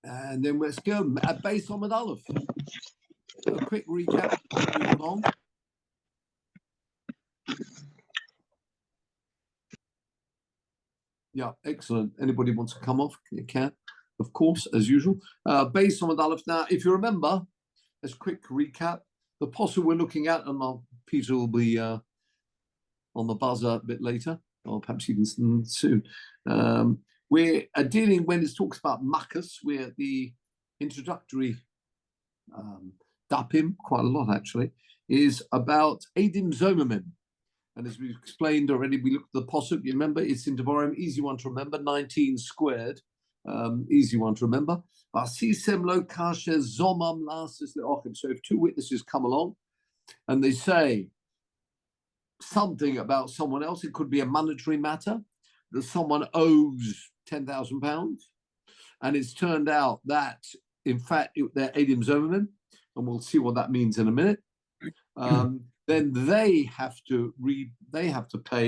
And then let's go at base Amud Aleph. A quick recap. Move along. Yeah, excellent. Anybody wants to come off? You can, of course, as usual. Base Amud Aleph. Now, if you remember, as a quick recap, the posuk we're looking at, and Peter will be on the buzzer a bit later, or perhaps even soon. We're dealing, when it talks about makkos, we're at the introductory dapim, quite a lot actually, is about Eidim Zomimim. And as we've explained already, we looked at the posuk. You remember, it's in Devarim, easy one to remember, 19 squared, easy one to remember. So if two witnesses come along and they say something about someone else, it could be a monetary matter, that someone owes £10,000, and it's turned out that, in fact, they're Eidim Zomimim, and we'll see what that means in a minute. Then they have to pay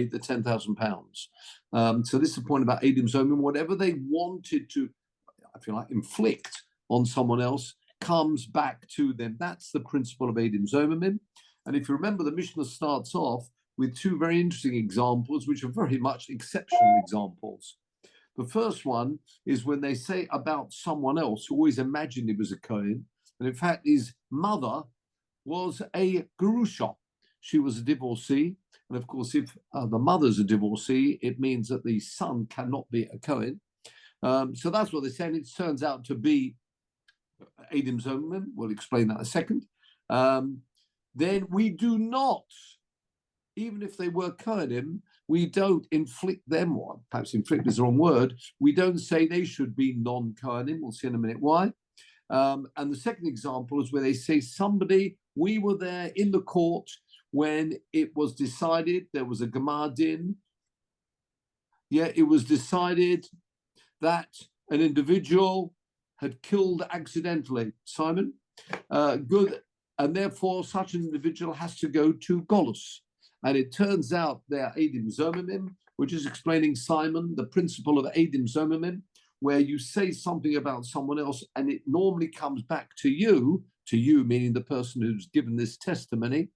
the £10,000. So this is the point about Eidim Zomimim. Whatever they wanted to, I feel like, inflict on someone else comes back to them. That's the principle of Eidim Zomimim. And if you remember, the Mishnah starts off with two very interesting examples, which are very much exceptional examples. The first one is when they say about someone else who always imagined he was a Kohen, and in fact his mother was a Gerusha. She was a divorcee. And of course, if the mother's a divorcee, it means that the son cannot be a Kohen. So that's what they're saying. It turns out to be Eidim Zomimim. We'll explain that in a second. Then we do not, even if they were Kohanim, we don't inflict them, or perhaps inflict is the wrong word, we don't say they should be non-Kohanim. We'll see in a minute why. And the second example is where they say somebody, we were there in the court when it was decided, there was a Gemar Din. Yeah, it was decided that an individual had killed accidentally. Simon? Good. And therefore, such an individual has to go to Golus. And it turns out they're Eidim Zomimim, which is explaining, Simon, the principle of Eidim Zomimim, where you say something about someone else and it normally comes back to you meaning the person who's given this testimony,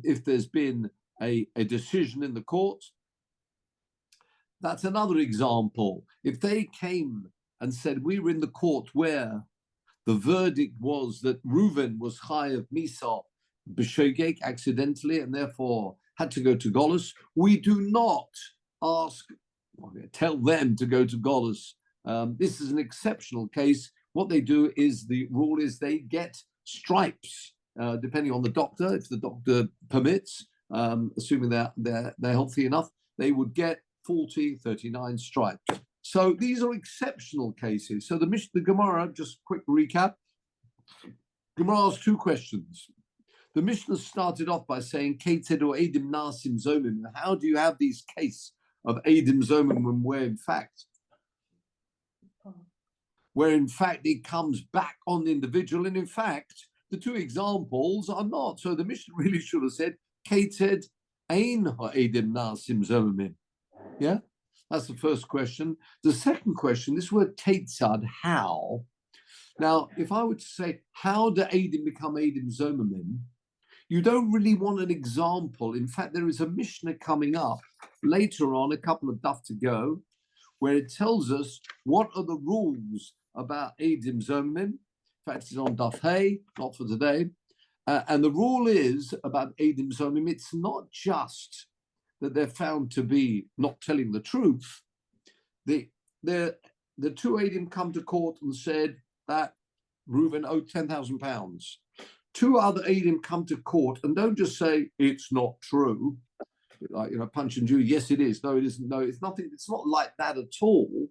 if there's been a decision in the court. That's another example. If they came and said, we were in the court where the verdict was that Reuven was chayav Misa b'shogeg accidentally and therefore had to go to Golus, we do not tell them to go to Golus. This is an exceptional case. What they do is, the rule is they get stripes, depending on the doctor. If the doctor permits, assuming they're healthy enough, they would get 39 stripes. So these are exceptional cases. So the Gemara, just quick recap. Gemara has two questions. The Mishnah started off by saying, Keted or Eidim Nasim Zomim. How do you have these case of Eidim Zomim where in fact it comes back on the individual, and in fact the two examples are not. So the Mishnah really should have said, Keted Ein Eidim Nasim Zomim. Yeah, that's the first question. The second question, this word Ketzad, how? Now, if I were to say, how do Eidim become Eidim Zomimim? You don't really want an example. In fact, there is a Mishnah coming up later on, a couple of daf to go, where it tells us what are the rules about Eidim Zomimim. In fact, it's on daf Hey, not for today. And the rule is about Eidim Zomimim, it's not just that they're found to be not telling the truth. The two Eidim come to court and said that Reuven owed £10,000. Two other Eidim come to court and don't just say it's not true, like, Punch and Judy. Yes, it is. No, it isn't. No, it's nothing. It's not like that at all.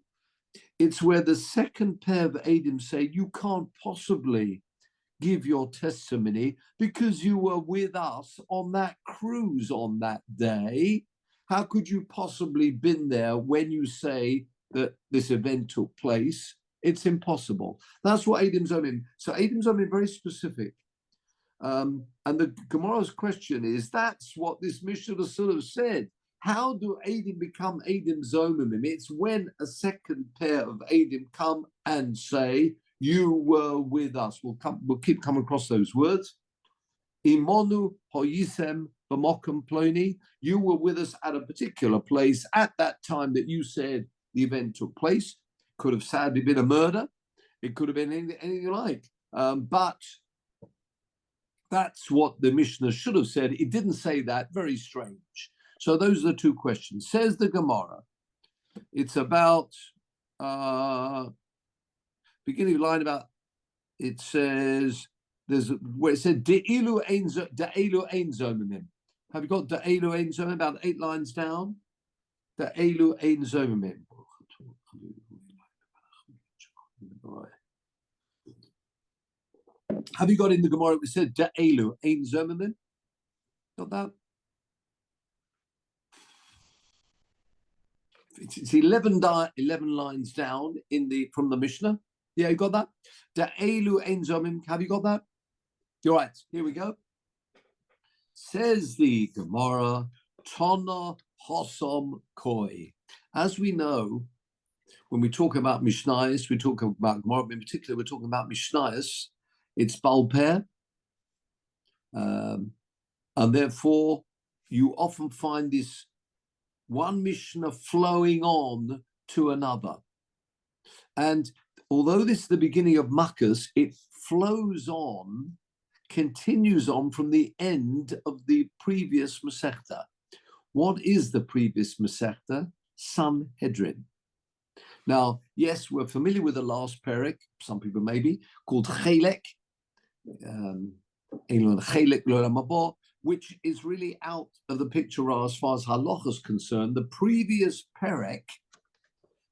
It's where the second pair of Eidim say you can't possibly give your testimony because you were with us on that cruise on that day. How could you possibly been there when you say that this event took place? It's impossible. That's what Eidim Zomim. So Eidim Zomim very specific. And the Gemara's question is, that's what this Mishnah sort of said. How do Eidim become Eidim Zomimim? It's when a second pair of Eidim come and say, you were with us. We'll keep coming across those words. Imonu hoyisem b'mokum ploni. You were with us at a particular place at that time that you said the event took place. Could have sadly been a murder. It could have been anything you like. But that's what the Mishnah should have said. It didn't say that. Very strange. So those are the two questions. Says the Gemara. It's about beginning of line about. It says there's where it said de'ilu ein zomimim. Have you got de'ilu ein zomimim about 8 lines down? De'ilu ein zomimim. Have you got in the Gemara? It said de'ilu ein zomimim. Got that? It's 11 lines down from the Mishnah. Yeah, you got that? Da'elu ein zomim. Have you got that? You're right. Here we go. Says the Gemara, Tana Hosom Koi. As we know, when we talk about Mishnayos, we talk about Gemara, in particular, we're talking about Mishnayos. It's Balpeh. And therefore, you often find this one Mishnah flowing on to another. And although this is the beginning of Makkas, it flows on, continues on from the end of the previous Masechta. What is the previous Masechta? Sanhedrin. Now, yes, we're familiar with the last perek, some people maybe, called Chelek, which is really out of the picture as far as halacha is concerned. The previous perek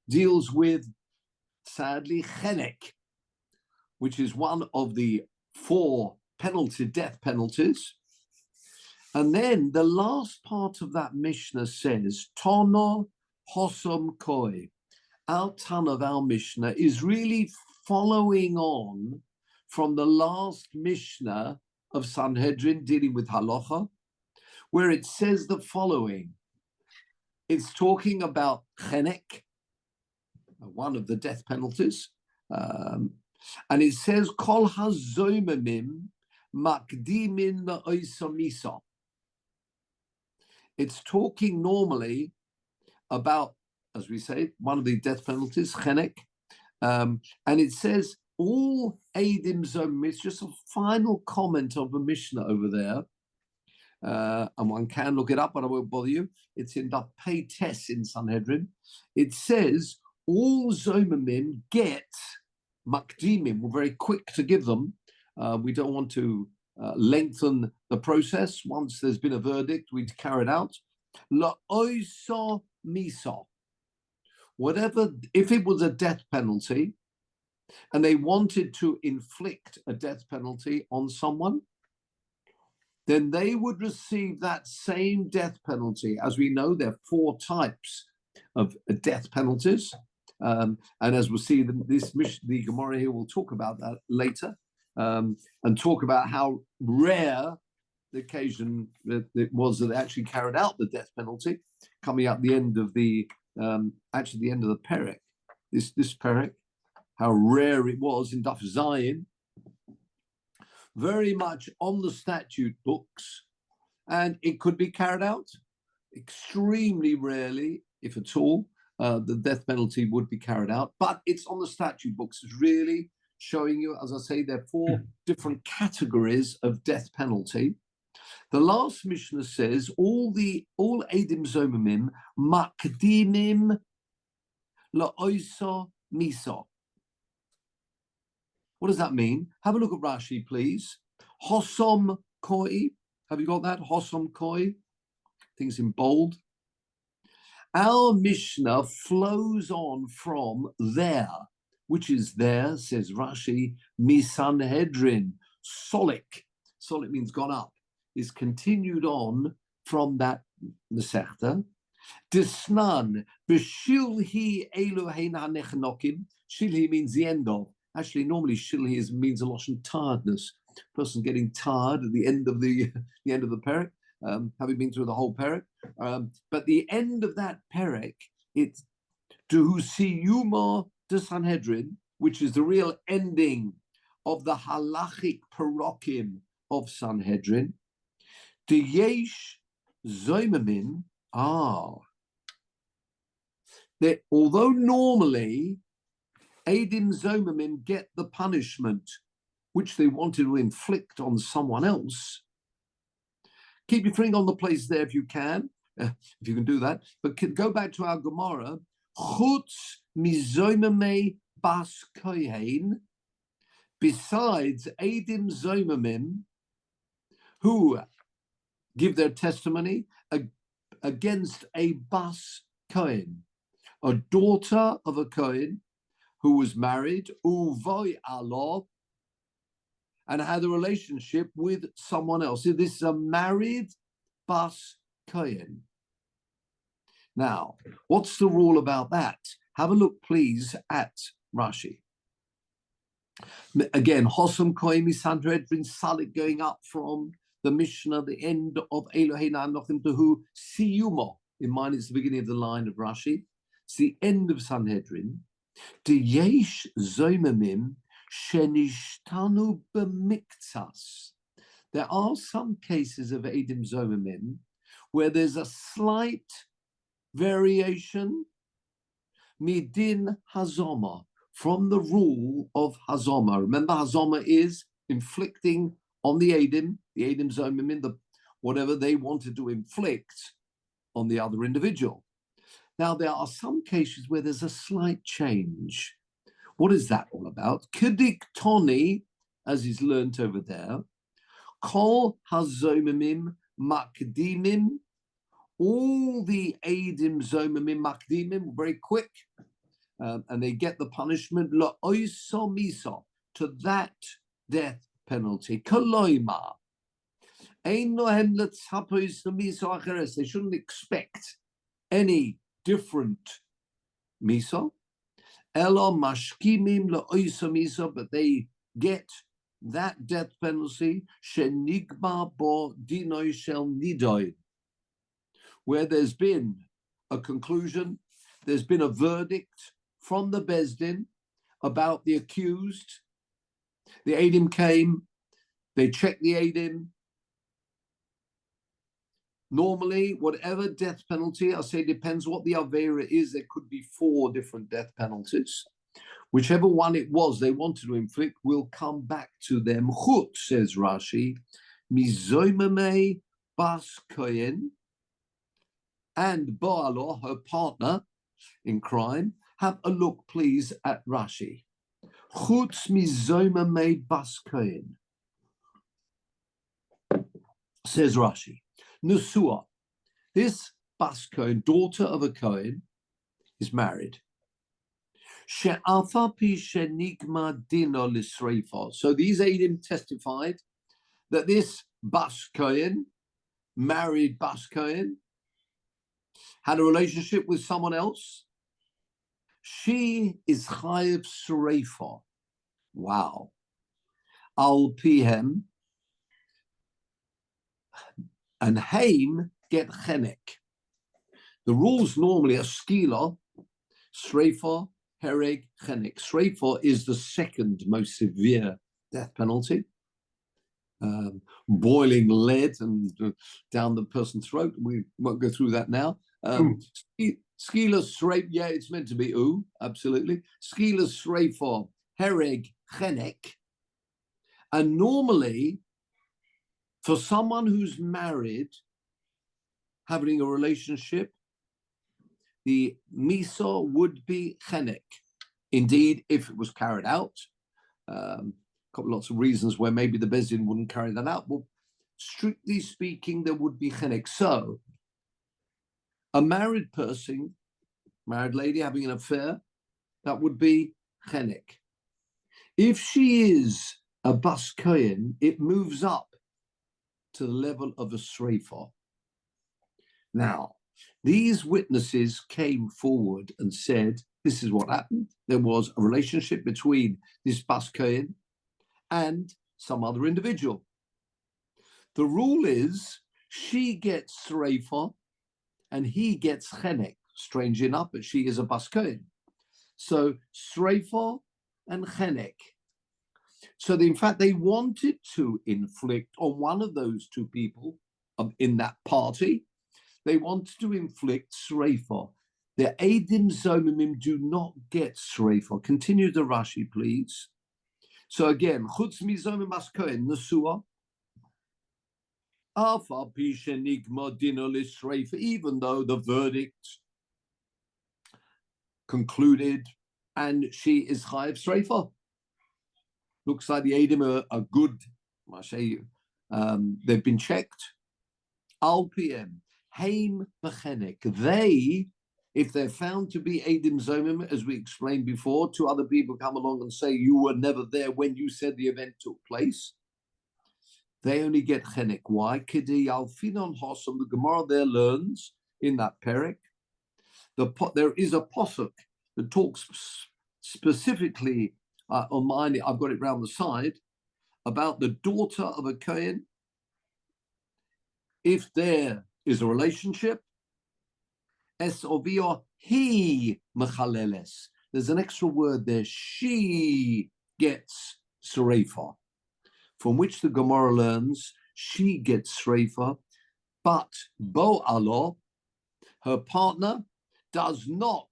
deals with, sadly, Chelek, which is one of the 4 death penalties. And then the last part of that Mishnah says, Tono Hosom Koi. Our ton of our Mishnah is really following on from the last Mishnah of Sanhedrin dealing with halacha, where it says the following. It's talking about chenek, one of the death penalties, and it says kol hazoimimim makdimin la'osamisa. It's talking normally about, as we say, one of the death penalties, chenek, and it says all Eidim Zomim. It's just a final comment of the Mishnah over there. And one can look it up, but I won't bother you. It's in the Peites in Sanhedrin. It says all Zomimim get Makdimim. We're very quick to give them. We don't want to lengthen the process. Once there's been a verdict, we carry it out. La'oisa misa. Whatever, if it was a death penalty, and they wanted to inflict a death penalty on someone, then they would receive that same death penalty. As we know, there are 4 types of death penalties. And as we'll see, the Gemara here will talk about that later, and talk about how rare the occasion that it was that they actually carried out the death penalty, coming up the end of the end of the perek. This perek, how rare it was in Daf Zion, very much on the statute books, and it could be carried out extremely rarely, if at all. The death penalty would be carried out, but it's on the statute books. It's really showing you, as I say, there are 4 different categories of death penalty. The last Mishnah says all Eidim Zomimim makdimim la'oisa misa. What does that mean? Have a look at Rashi, please. Hosom koi. Have you got that? Hosom koi. Things in bold. Our Mishnah flows on from there, which is there, says Rashi, Misanhedrin, Solik. Solik means gone up. Is continued on from that Masechta. Disnan, b'shilhi Elohein hanechnokim. Shilhi means the end of. Actually, normally shilhi means a lot of tiredness. Person getting tired at the end of the end of the perek. having been through the whole perek. But the end of that perek, it's to Siyuma de Sanhedrin, which is the real ending of the halachic parokim of Sanhedrin. The yesh zoimimim, that although normally Eidim Zomimim get the punishment which they wanted to inflict on someone else, keep your finger on the place there if you can do that. But go back to our Gemara. Chutz mizomimei bas kohen, besides Eidim Zomimim, who give their testimony against a bas kohen, a daughter of a kohen who was married, uvoy alo, and had a relationship with someone else. So this is a married bas kohen. Now, what's the rule about that? Have a look, please, at Rashi. Again, Hosam kohen Sanhedrin Salik, going up from the Mishnah, the end of Eloheinu Anochim Tohu Siyumo. In mine, it's the beginning of the line of Rashi. It's the end of Sanhedrin. De yesh zomimim shenishtanu b'miktsas. There are some cases of Eidim Zomimim where there's a slight variation midin hazoma, from the rule of hazoma. Remember, hazoma is inflicting on the Eidim Zomimim, whatever they wanted to inflict on the other individual. Now, there are some cases where there's a slight change. What is that all about? Kedik Toni, as is learnt over there, Kol Hazomimim Makdimim, all the Eidim Zomimim Makdimim, very quick, and they get the punishment, La'oiso Miso, to that death penalty. Koloima. Ein Nohem Letzapos Miso Acheres. They shouldn't expect any different miso, elo mashkimim leoisa miso, but they get that death penalty shenigma bo dinoi shel nidoi, where there's been a conclusion, there's been a verdict from the Bezdin about the accused. The Eidim came, they checked the Eidim. Normally, whatever death penalty, I say depends what the Avera is. There could be 4 different death penalties. Whichever one it was they wanted to inflict will come back to them. Chut, says Rashi, mizoimeme bas kohen, and Baalo, her partner in crime. Have a look, please, at Rashi. Chutz mizoimeme bas kohen, says Rashi. Nusua, this bas kohen, daughter of a kohen, is married. So these Eidim testified that this bas kohen, married bas kohen, had a relationship with someone else. She is chayev sreifa. Wow. Al pihem. And Haim get chenek. The rules normally are skila, sreifa, hereg, chenek. Sreifa is the second most severe death penalty. Boiling lead and down the person's throat. We won't go through that now. Skila, sreifa, yeah, it's meant to be absolutely. Skila, sreifa, hereg, chenek. And normally, for someone who's married, having a relationship, the miso would be chenek. Indeed, if it was carried out, lots of reasons where maybe the Bezdin wouldn't carry that out. Well, strictly speaking, there would be chenek. So, a married person, married lady having an affair, that would be chenek. If she is a bas kohen, it moves up to the level of a sreifa. Now, these witnesses came forward and said, this is what happened. There was a relationship between this bas kohen and some other individual. The rule is, She gets Sreifa and he gets Chenek. Strange enough, but she is a Bas Kohen. So Sreifa and Chenek. So in fact, they wanted to inflict on one of those two people in that party, they wanted to inflict Sreifa. The Eidim Zomimim do not get Sreifa. Continue the Rashi, please. So again, Chutz Mizomim Bas Kohen, Nesua, even though the verdict concluded and she is Chayav Sreifa. Looks like the Eidim are good. They've been checked. Al PM, Haim Bechenek. They, if they're found to be Eidim Zomim, as we explained before, two other people come along and say you were never there when you said the event took place, they only get Chenek. Why? Kedi Alfinon Hossam, the Gemara there learns in that Perek, there is a posuk that talks specifically on mine, I've got it round the side, about the daughter of a Kohen. If there is a relationship, es ovio he mechaleles. There's an extra word there. She gets Sreifa, from which the Gemara learns she gets Sreifa, but Bo Allah, her partner, does not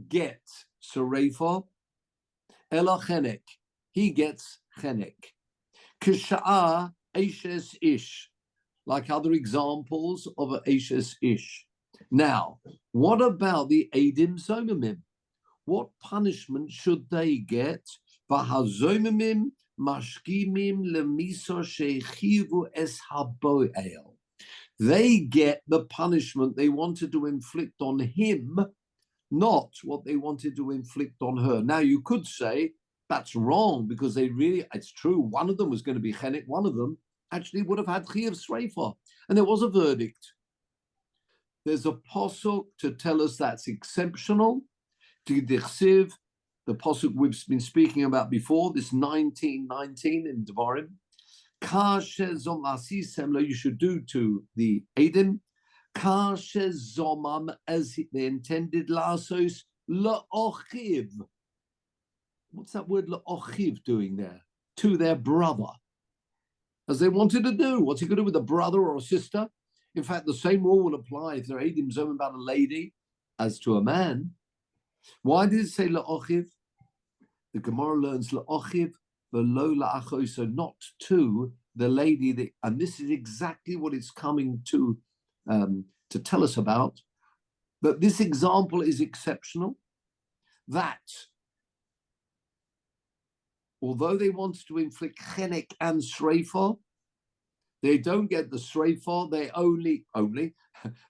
get Sreifa. Ela Chenek, he gets Chenek. Kisha'a Eishes Ish, like other examples of an Eishes Ish. Now, what about the Eidim Zomimim? What punishment should they get? V'hazomimim mashkimim lemiso shechivu es haboel. They get the punishment they wanted to inflict on him, not what they wanted to inflict on her. Now, you could say that's wrong because they really, it's true, one of them was going to be Chenek, one of them actually would have had Chiyav Sreifa, and there was a verdict. There's a posuk to tell us that's exceptional. To Dichsiv, the posuk we've been speaking about before, this 1919 in Devarim. You should do to the Eidim, as they intended lasos la'ochiv. What's that word la'ochiv doing there? To their brother, as they wanted to do. What's he going to do with a brother or a sister? In fact, the same rule will apply if they're Eidim Zomim about a lady as to a man. Why did it say la'ochiv? The Gemara learns la'ochiv v'lo la'achoy, so not to the lady. And this is exactly what it's coming to tell us about. But this example is exceptional. That although they wanted to inflict Chenek and Sreifa, they don't get the Sreifa, they only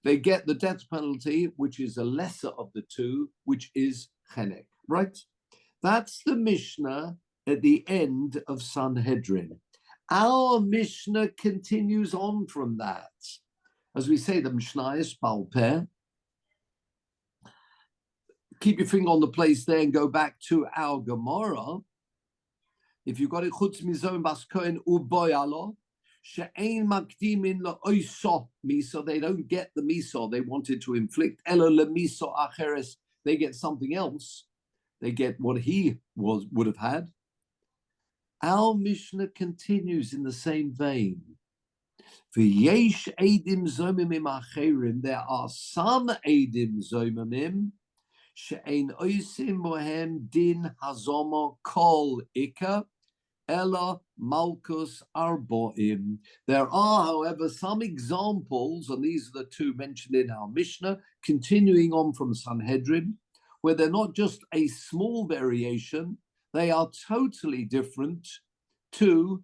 they get the death penalty, which is a lesser of the two, which is Chenek, right? That's the Mishnah at the end of Sanhedrin. Our Mishnah continues on from that. As we say, the Mishnah is Baal Peh. Keep your finger on the place there and go back to our Gemara. If you've got it, Chutz Mizom Bas Kohen Uboyalo, She'ein Makdimin La'oiso Miso, they don't get the Miso they wanted to inflict. Elo Lemiso Acheres, they get something else. They get what he would have had. Our Mishnah continues in the same vein. V'yesh Eidim Zomimim Acherim, there are some Eidim Zomimim she'ein oisim bohem din hazoma kol ika ella malchus arboim. There are, however, some examples, and these are the two mentioned in our Mishnah, continuing on from Sanhedrin, where they're not just a small variation, they are totally different to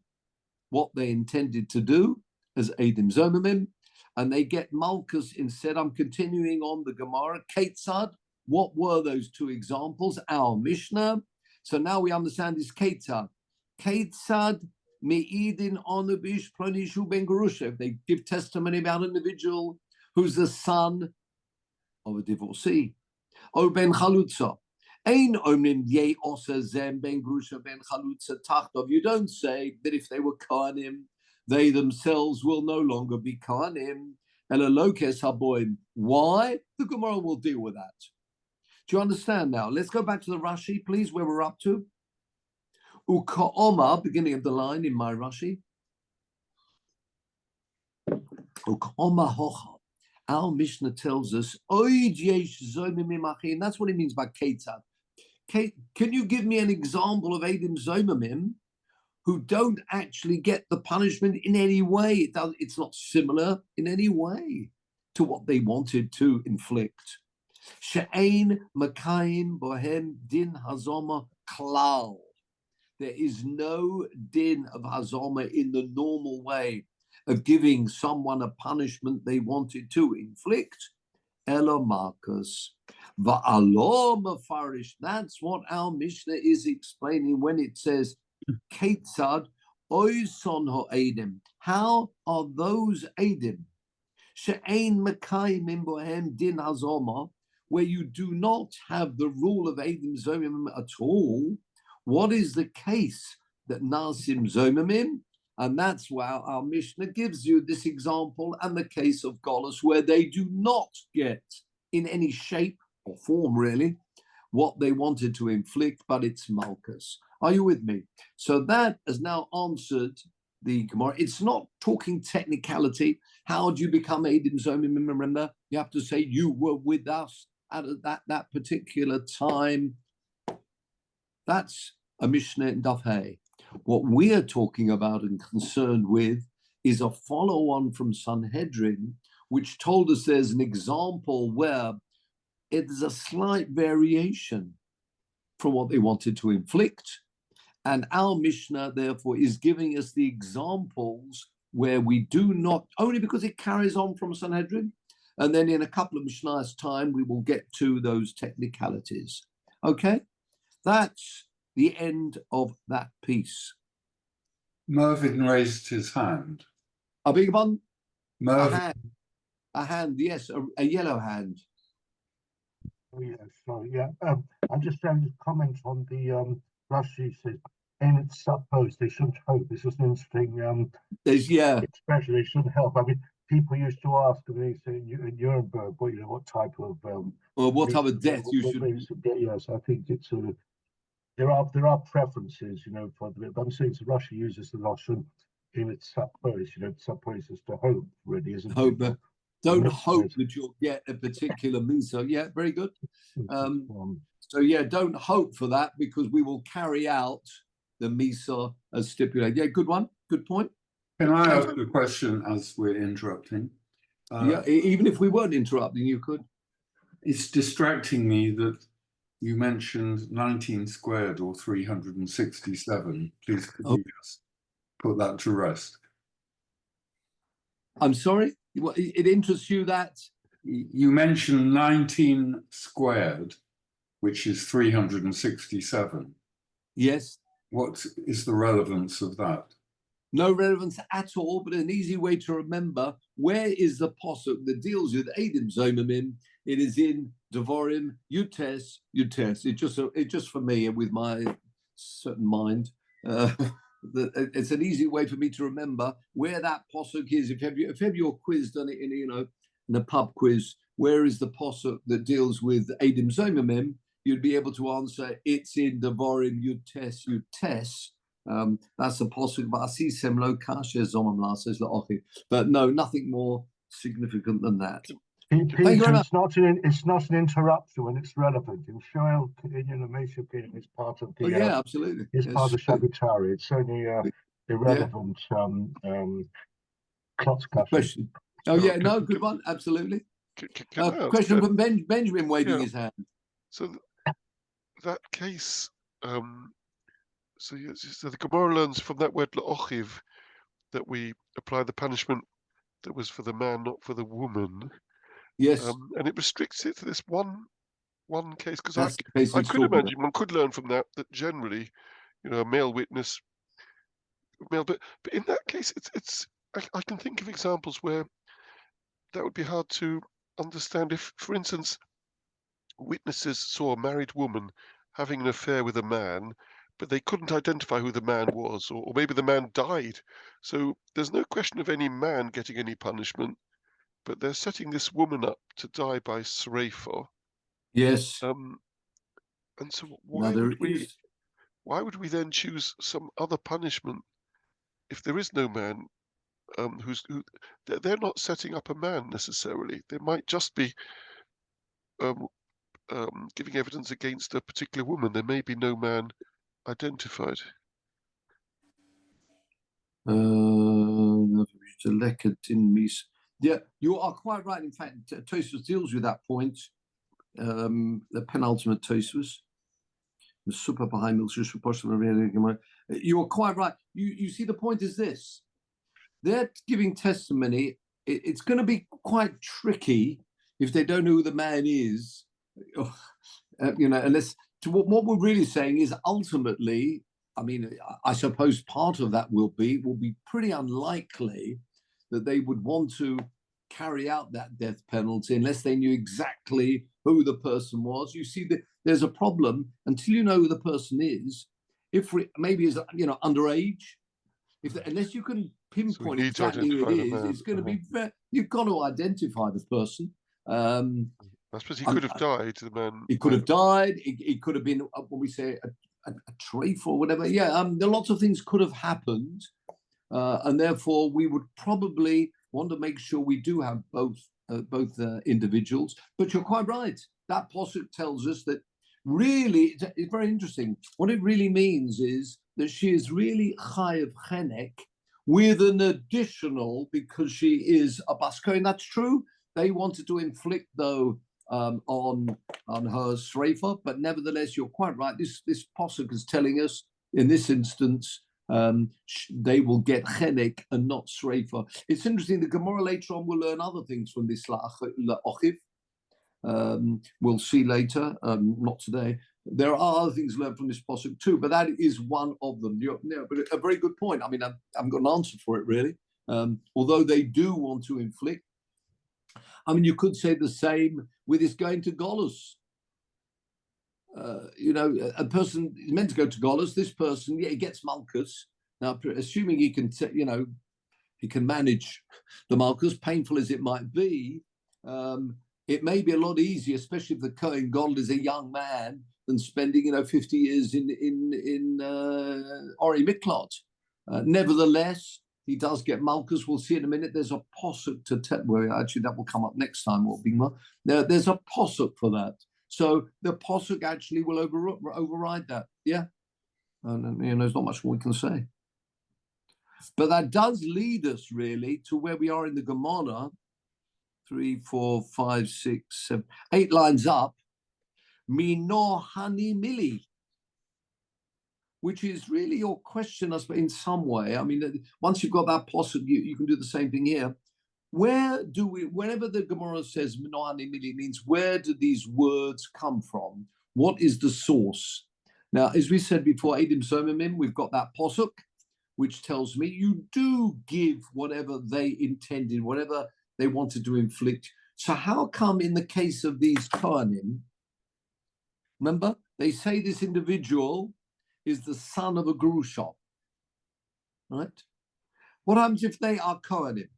what they intended to do as Eidim Zomimim, and they get malchus instead. I'm continuing on the Gemara. Ketzad, what were those two examples? Our Mishnah. So now we understand this Ketzad. Ketzad me'idin onubish pronishu ben gerusha. They give testimony about an individual who's the son of a divorcee. O ben chalutza. Ein omrim ye osa zem ben gerusha ben chalutza tachtov. You don't say that if they were kohanim, they themselves will no longer be kohanim. Elolokes haboim. Why? The Gemara will deal with that. Do you understand now? Let's go back to the Rashi, please, where we're up to. Ukaoma, beginning of the line in my Rashi. Ukaoma hocha. Our Mishnah tells us, and that's what it means by ketzad. Can you give me an example of Eidim Zomamim who don't actually get the punishment in any way? It's not similar in any way to what they wanted to inflict. She'ein makayim bohem din hazoma klal. There is no din of hazoma in the normal way of giving someone a punishment they wanted to inflict. Elo Marcus. Va'alo mafarish. That's what our Mishnah is explaining when it says, Ketzad oison ho'edim. How are those edim? She'ein makayim in bohem din hazoma, where you do not have the rule of edim zomimim at all. What is the case that nasim zomimim? And that's why our Mishnah gives you this example and the case of Golos, where they do not get in any shape or form, really, what they wanted to inflict, but it's Malchus. Are you with me? So that has now answered the Gemara. It's not talking technicality. How do you become Eidim Zomim? Remember, you have to say you were with us at that particular time. That's a Mishnah in Daf Hey. What we are talking about and concerned with is a follow-on from Sanhedrin, which told us there's an example where it is a slight variation from what they wanted to inflict. And our Mishnah, therefore, is giving us the examples where we do not, only because it carries on from Sanhedrin, and then in a couple of Mishnah's time, we will get to those technicalities. Okay? That's the end of that piece. Mervyn raised his hand. I beg your pardon? Mervyn. A hand, yes, a yellow hand. Oh, yeah, sorry, yeah. I'm just trying to comment on the Rashi says, and it's supposed they shouldn't hope. This is an interesting expression. They shouldn't help. I mean, people used to ask me, say in Nuremberg, what type of what type of death you should get. Yes, I think it's there are preferences, for the. But I'm saying so Russia uses the Russian in its supposed, supposed is to hope, really, isn't hope, it? Don't hope that you'll get a particular miso. Yeah, very good. So yeah, don't hope for that because we will carry out the miso as stipulated. Yeah, good one. Good point. Can I ask a question as we're interrupting? Yeah, even if we weren't interrupting, you could. It's distracting me that you mentioned 19 squared or 367. Please, could you just put that to rest? I'm sorry? It interests you that? You mentioned 19 squared, which is 367. Yes. What is the relevance of that? No relevance at all, but an easy way to remember. Where is the posuk that deals with Eidim Zomimim? It is in Devorim, Yutes. It's just for me and with my certain mind. It's an easy way for me to remember where that posuk is. If ever you're quizzed on it in a pub quiz, where is the posuk that deals with Eidim Zomimim? You'd be able to answer, it's in Devorim, Yutes. That's the posuk. But no, nothing more significant than that. It's not an interruption when it's relevant. In Shiur, it's part of the. Yeah, absolutely. It's part of Shabbatari. It's only irrelevant question. Oh yeah, no, good one. Absolutely. Question from Benjamin waving his hand. So that case. So the Gemara learns from that word la'ochiv that we apply the punishment that was for the man, not for the woman. Yes. And it restricts it to this one case, because I could imagine one could learn from that generally, a male witness, but in that case, I can think of examples where that would be hard to understand. If, for instance, witnesses saw a married woman having an affair with a man, but they couldn't identify who the man was, or maybe the man died. So there's no question of any man getting any punishment. but they're setting this woman up to die by sreifa. Yes. And so Why would we then choose some other punishment if there is no man they're not setting up a man necessarily. They might just be giving evidence against a particular woman. There may be no man identified. Yeah, you are quite right. In fact, Tosfos deals with that point. The penultimate Tosfos. Super behind. You are quite right. You see, the point is this: they're giving testimony. It's going to be quite tricky if they don't know who the man is. Unless what we're really saying is ultimately, I mean, I suppose part of that will be pretty unlikely that they would want to carry out that death penalty unless they knew exactly who the person was. You see, there's a problem until you know who the person is. If maybe is underage, unless you can pinpoint exactly who it is, it's going to be you've got to identify the person. I suppose he could have died. The man. He could have died. It could have been when we say a treif or whatever. Yeah, there are lots of things could have happened, and therefore we would probably want to make sure we do have both individuals. But you're quite right. That posuk tells us that really it's very interesting. What it really means is that she is really chayav chenek with an additional, because she is a bas kohen. That's true. They wanted to inflict though on her sreifa, but nevertheless, you're quite right. This posuk is telling us in this instance they will get chenek and not sreifa. It's interesting. The Gemara later on will learn other things from this la'ochiv. We'll see later, not today. There are other things learned from this posuk too, but that is one of them. But a very good point. I mean, I haven't got an answer for it really. Although they do want to inflict. I mean, you could say the same with this going to Golus. A person is meant to go to Golus. This person, he gets Malchus. Now, assuming he can, he can manage the Malchus, painful as it might be, it may be a lot easier, especially if the Kohen Gadol is a young man, than spending 50 years in Ori Miklot. Nevertheless, he does get Malchus. We'll see in a minute. There's a posuk to where actually that will come up next time. There's a posuk for that. So the posuk actually will override that. Yeah, and there's not much more we can say. But that does lead us really to where we are in the Gemara. 3, 4, 5, 6, 7, 8 lines up. Minor hani mili, which is really your question, I suppose, in some way. I mean, once you've got that posuk, you can do the same thing here. Whenever the Gemara says minor hani mili, means where do these words come from? What is the source? Now, as we said before, Eidim Somimim, we've got that posuk, which tells me you do give whatever they intended, whatever they wanted to inflict. So how come in the case of these Kohanim, remember, they say this individual is the son of a Gerushah, right? What happens if they are Kohanim?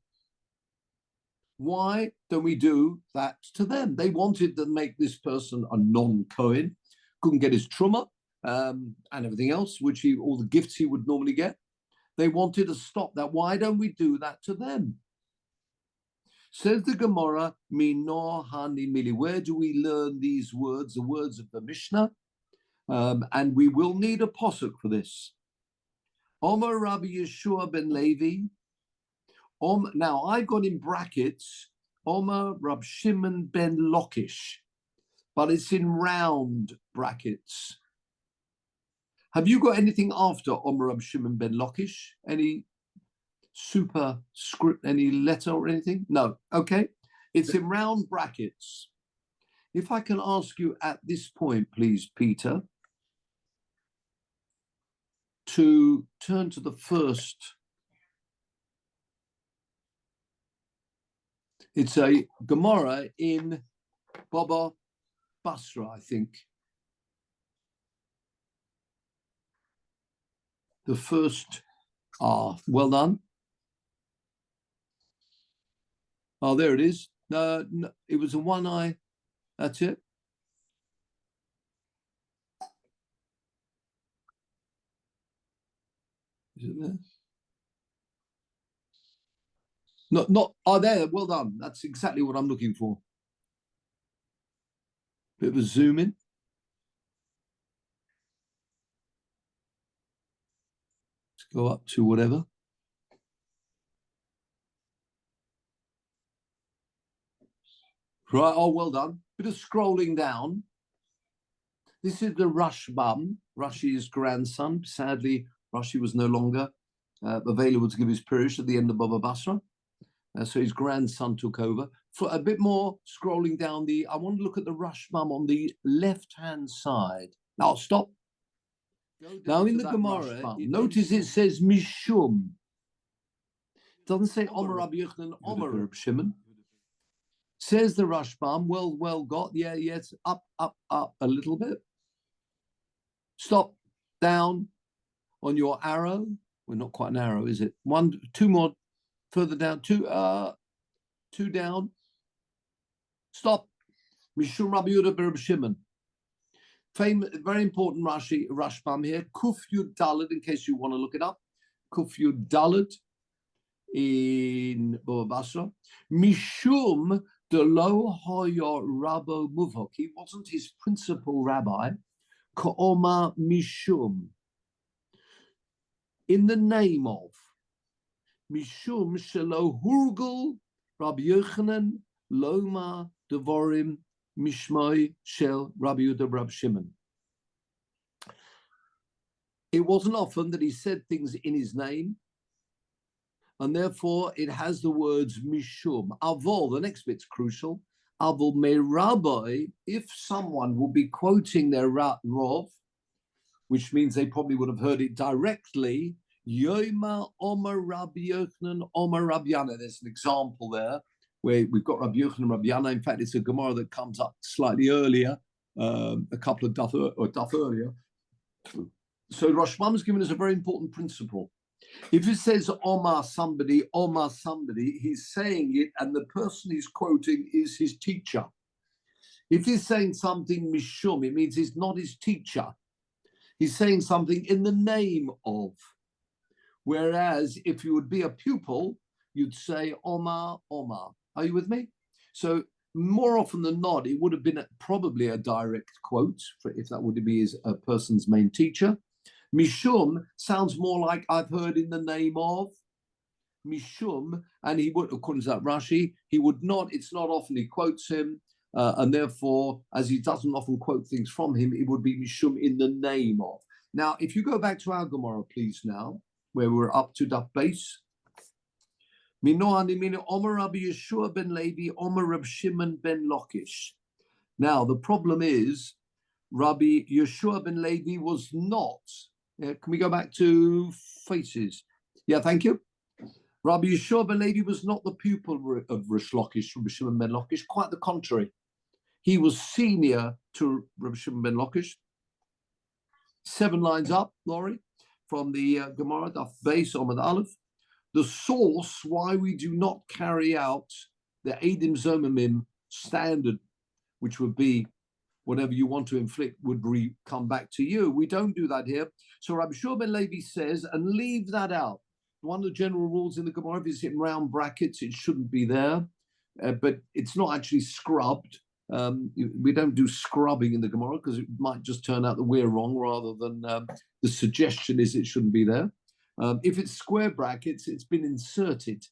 Why don't we do that to them? They wanted to make this person a non-Kohen, couldn't get his truma and everything else, all the gifts he would normally get. They wanted to stop that. Why don't we do that to them? Says the Gemara, Minor Hani Mili. Where do we learn these words, the words of the Mishnah? And we will need a posuk for this. Omer Rabbi Yeshua ben Levi. Now, I got in brackets, Omer Rab Shimon ben Lakish, but it's in round brackets. Have you got anything after Omer Rab Shimon ben Lakish? Any superscript, any letter or anything? No. Okay. It's in round brackets. If I can ask you at this point, please, Peter, to turn to the first. It's a Gemara in Baba Basra, I think. The first, well done. Oh, there it is. No, it was a one eye. That's it. Is it there? Not. Oh, there. Well done. That's exactly what I'm looking for. Bit of a zoom in. Let's go up to whatever. Right. Oh, well done. Bit of scrolling down. This is the Rashbam, Rashi's grandson. Sadly, Rashi was no longer available to give his pirush at the end of Baba Basra. So his grandson took over. For a bit more scrolling down I want to look at the Rashbam on the left-hand side. Now, stop. Now, in the Gemara, notice it says Mishum. It doesn't say Omer Rabbi Yochanan, Omer Rabbi Shimon. Says the Rashbam, well got. Yeah, it's up a little bit. Stop, down on your arrow. Well, not quite an arrow, is it? Two more further down, two down. Stop. Mishum Rabbi Yehuda Rabbi Shimon. Very important Rashbam here. Kuf Yud Dalet, in case you want to look it up. Kuf Yud Dalet in Baba Basra. Mishum Delo Hoya Rabbo Muvhok. He wasn't his principal rabbi. Ka'oma Mishum. In the name of Mishum Shelo Hurgul Rabbi Yochanan Loma Devorim Mishmoi Shel Rabbi Yehuda Rabbi Shimon. It wasn't often that he said things in his name, and therefore it has the words Mishum. Avol, the next bit's crucial. Avol me Rabbi, if someone will be quoting their Rav, which means they probably would have heard it directly, Yoma Omer Rabbi Yochanan Omer Rabbi Yana. There's an example there where we've got Rabbi Yochanan and Rabbi Yana. In fact, it's a Gemara that comes up slightly earlier, a couple of daf earlier. So Rashbam has given us a very important principle. If it says Omar somebody, he's saying it, and the person he's quoting is his teacher. If he's saying something Mishum, it means he's not his teacher. He's saying something in the name of. Whereas if you would be a pupil, you'd say Omar. Are you with me? So more often than not, it would have been probably a direct quote, if that would be a person's main teacher. Mishum sounds more like I've heard in the name of Mishum, and he would, according to that Rashi, he would not, it's not often he quotes him, and therefore, as he doesn't often quote things from him, it would be Mishum in the name of. Now, if you go back to our Gemara, please, now, where we're up to Daf base. Omer Rabbi Yeshua ben Levi, Omer Rabbi Shimon ben Lakish. Now, the problem is, Rabbi Yeshua ben Levi was not. Can we go back to faces? Yeah, thank you. Rabbi Yeshua ben Levi was not the pupil of Rish Lakish, Rabbi Shimon ben Lakish. Quite the contrary. He was senior to Rabbi Shimon ben Lakish. 7 lines up, Laurie, from the Gemara, Daf Beis Omad Aleph. The source why we do not carry out the Eidim Zomimim standard, which would be whatever you want to inflict would come back to you. We don't do that here. So Rabbi Shua ben Levi says, and leave that out. One of the general rules in the Gemara is in round brackets, it shouldn't be there, but it's not actually scrubbed. We don't do scrubbing in the Gemara because it might just turn out that we're wrong rather than the suggestion is it shouldn't be there. If it's square brackets, it's been inserted.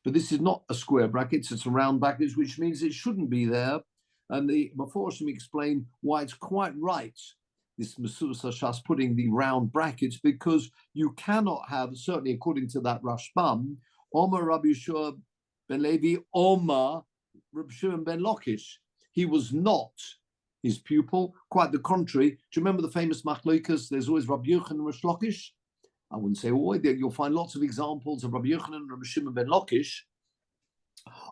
But this is not a square bracket, it's a round brackets, which means it shouldn't be there. And before Hashem explain why it's quite right, this Masudas Hashas putting the round brackets, because you cannot have, certainly according to that Rashbam, Omer Rabbi Yeshua ben Levi, Omer Rabbi Shimon ben Lakish. He was not his pupil, quite the contrary. Do you remember the famous Machlokas? There's always Rabbi Yochanan and Rish Lakish. I wouldn't say always. You'll find lots of examples of Rabbi Yochanan and Rabbi Shimon ben Lakish.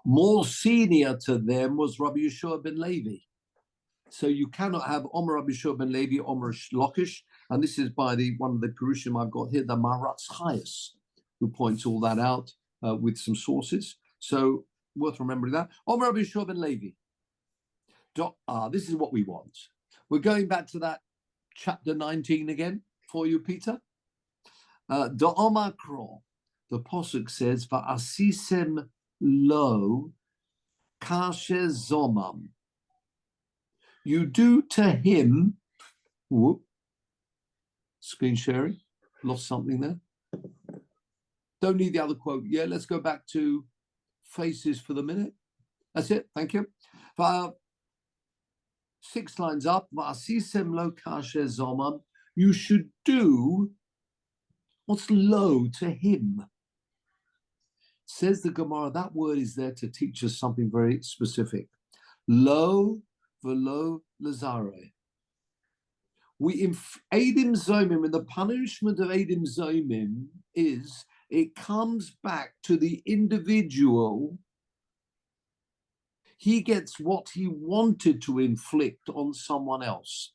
More senior to them was Rabbi Yeshua ben Levi. So you cannot have Omer Rabbi Yeshua ben Levi, Omer Lakish, and this is by one of the Perushim I've got here, the Maratz Chayas, who points all that out with some sources. So worth remembering that. Omer Rabbi Yeshua ben Levi. This is what we want. We're going back to that chapter 19 again for you, Peter. Da'omar Kro. The Pasuk says, Va'asisem lo kasher zomam. You do to him, whoop, screen sharing, lost something there. Don't need the other quote. Yeah, let's go back to faces for the minute. That's it. Thank you. 6 lines up. Va'asisem lo kasher zomam. You should do what's low to him. Says the Gemara, that word is there to teach us something very specific. Lo velo lazare. Eidim Zomim, and the punishment of Eidim Zomim is it comes back to the individual. He gets what he wanted to inflict on someone else.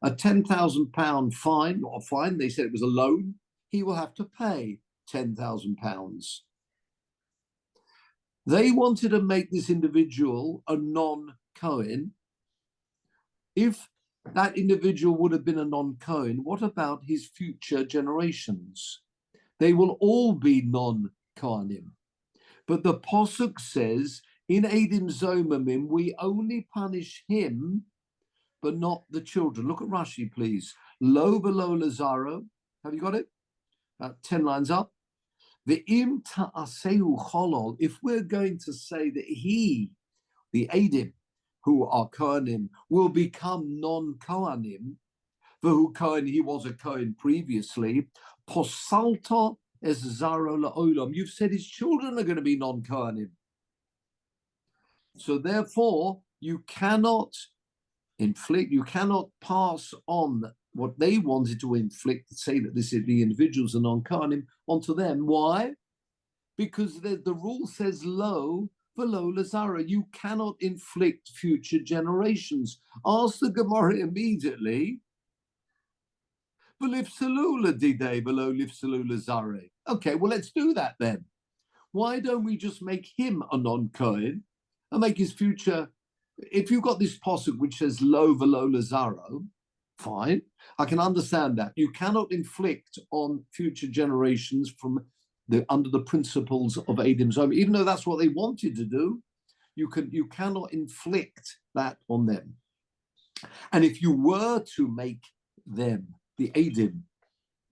A £10,000 fine, not a fine, they said it was a loan. He will have to pay £10,000. They wanted to make this individual a non-Cohen. If that individual would have been a non-Cohen, what about his future generations? They will all be non-Kohanim. But the Pasuk says, in Eidim Zomamim, we only punish him, but not the children. Look at Rashi, please. Lo below Lazaro. Have you got it? 10 lines up. The im ta'aseu cholol. If we're going to say that he, the Eidim, who are Kohanim, will become non-Kohanim, for who Kohen, he was a Kohen previously, posalta es zaro la'olam. You've said his children are going to be non-Kohanim. So therefore, you cannot inflict, you cannot pass on what they wanted to inflict, say that this is the individuals are non-Kohanim, onto them. Why? Because the rule says lo velo lazara. You cannot inflict future generations. Ask the Gemara immediately. Okay, well, let's do that then. Why don't we just make him a non-Kohen and make his future? If you've got this pasuk which says lo velo lazaro, fine, I can understand that. You cannot inflict on future generations from under the principles of Eidim Zomim, even though that's what they wanted to do. You cannot inflict that on them. And if you were to make them, the Eidim,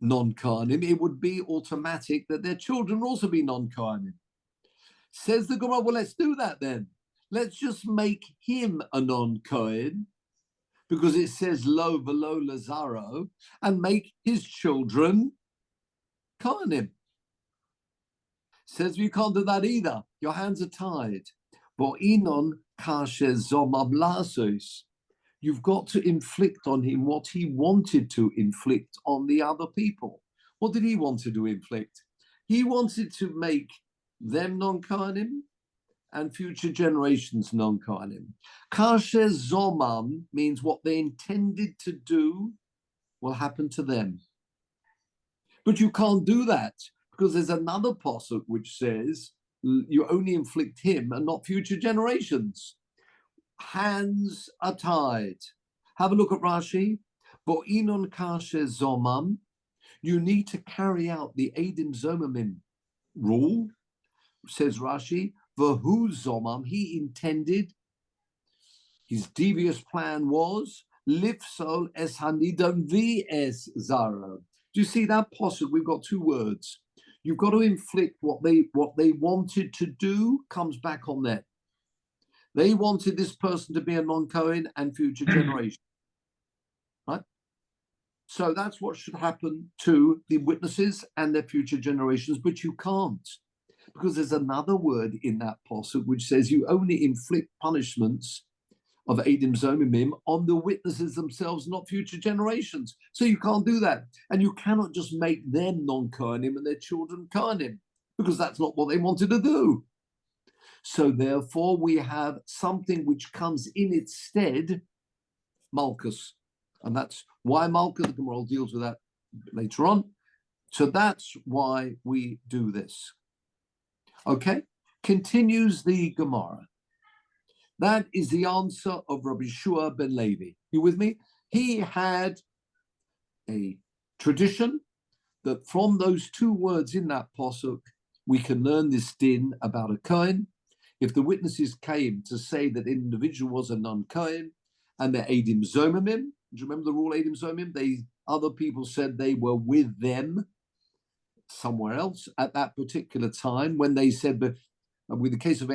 non-Kohanim, it would be automatic that their children will also be non-Kohanim. Says the Gemara, well, let's do that then. Let's just make him a non-Kohen, because it says lo velo lazaro, and make his children Kohanim. Says you can't do that either. Your hands are tied. Bo'Inon kasher zomam lasos. You've got to inflict on him what he wanted to inflict on the other people. What did he want to inflict? He wanted to make them non-Kohanim and future generations non-Kohanim. Kasher zomam means what they intended to do will happen to them. But you can't do that because there's another pasuk which says you only inflict him and not future generations. Hands are tied. Have a look at Rashi. Bo'Inon kasher zomam. You need to carry out the Eidim Zomamim rule, says Rashi. V'hu zomam. He intended, his devious plan was lifsol es hanidam v'es zaro. Do you see that pasuk? We've got two words. You've got to inflict what they wanted to do comes back on them. They wanted this person to be a non-Kohen and future generation, right? So that's what should happen to the witnesses and their future generations, but you can't, because there's another word in that pasuk which says you only inflict punishments of Eidim Zomimim on the witnesses themselves, not future generations. So you can't do that. And you cannot just make them non-Kohanim and their children Kohanim, because that's not what they wanted to do. So therefore, we have something which comes in its stead, Malchus. And that's why Malchus, the Gemara deals with that later on. So that's why we do this. Okay? Continues the Gemara. That is the answer of Rabbi Shiur ben Levi. You with me? He had a tradition that from those two words in that posuk, we can learn this din about a kohen. If the witnesses came to say that an individual was a non-kohen and the Eidim Zomimim, do you remember the rule Eidim Zomim? Other people said they were with them somewhere else at that particular time when they said, but with the case of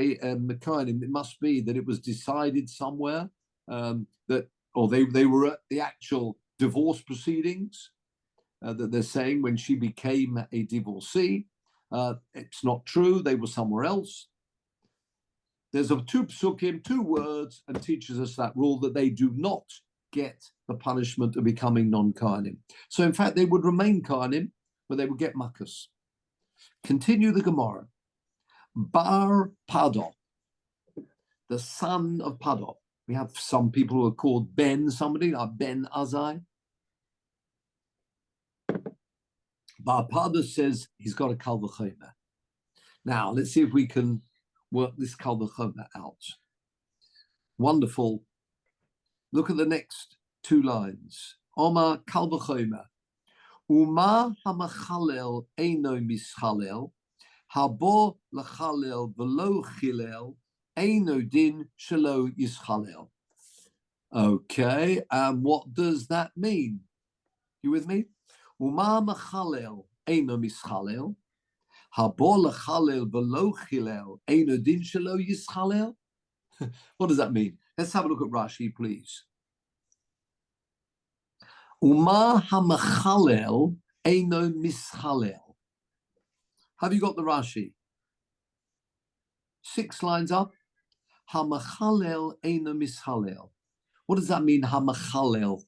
Kohen, it must be that it was decided somewhere that, or they were at the actual divorce proceedings that they're saying when she became a divorcee. It's not true. They were somewhere else. There's two psukim, two words, and teaches us that rule that they do not get the punishment of becoming non-Kohanim. So in fact, they would remain Kohanim, but they would get makas. Continue the Gemara. Bar Pado, the son of Pado. We have some people who are called Ben, somebody like Ben Azai. Bar Pado says he's got a Kal V'chomer. Now, let's see if we can work this Kal V'chomer out. Wonderful. Look at the next two lines. Omar Kal V'chomer. Uma hamachalel eino mischalel. Habo lachalel v'lo chilel, eino din shelo yischalel. Okay, and what does that mean? You with me? Uma machalel eino mischalel. Habo lachalel v'lo chilel, eino din shelo yischalel. What does that mean? Let's have a look at Rashi, please. Uma hamachalel eino mischalel. Have you got the Rashi? 6 lines up. Hamachalel eino mishalel. What does that mean, hamachalel?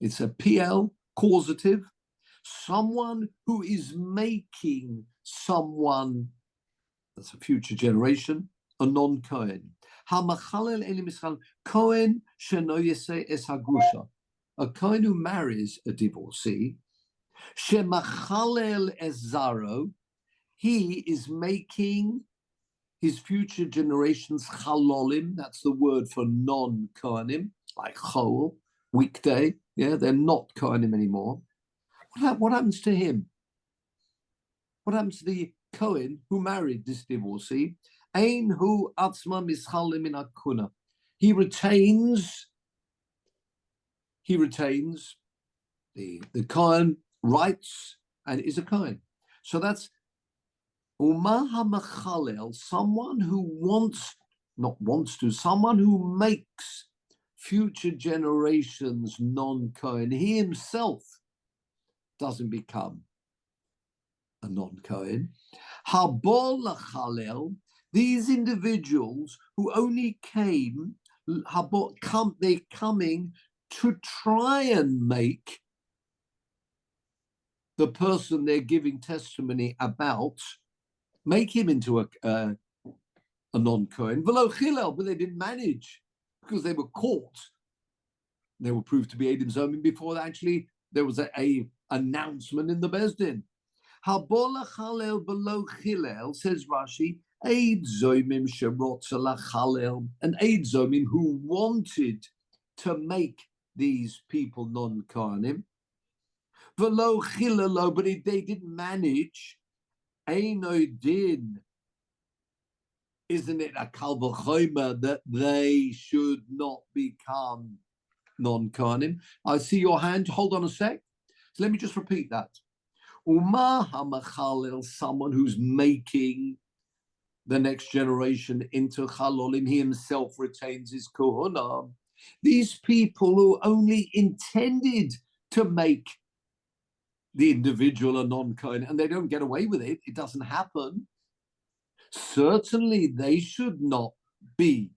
It's a PL, causative. Someone who is making someone, that's a future generation, a non-Kohen. Hamachalel eino mishalel. Kohen sheno yeseh es hagusha. A Kohen who marries a divorcee. Shemachalel ezaro, he is making his future generations chalolim. That's the word for non-Kohanim, like chol, weekday. Yeah, they're not Kohanim anymore. What happens to him? What happens to the Kohen who married this divorcee? Ein hu atzma mischalim in akuna. He retains the Kohen rights and is a Kohen. So that's Umaha Machalel, someone who someone who makes future generations non-Kohen. He himself doesn't become a non-Kohen. Habol Lachalel, these individuals who only came, they're coming to try and make the person they're giving testimony about, make him into a non-Kohen. V'lo chilel, but they didn't manage because they were caught. They were proved to be Eidim Zomim before actually there was a announcement in the Beis Din. Habola chalel v'lo chilel, says Rashi, Eid Zomim sherotza lachalel, an Eid Zomim who wanted to make these people non-Kohanim. V'lo chilelo, but they didn't manage. Eino din. Isn't it a kal v'chomer that they should not become non-Kohanim? I see your hand. Hold on a sec. So let me just repeat that. Uma hamachalel, someone who's making the next generation into chalolim, he himself retains his kohuna. These people who only intended to make the individual a non-Kohen, and they don't get away with it, it doesn't happen. Certainly they should not be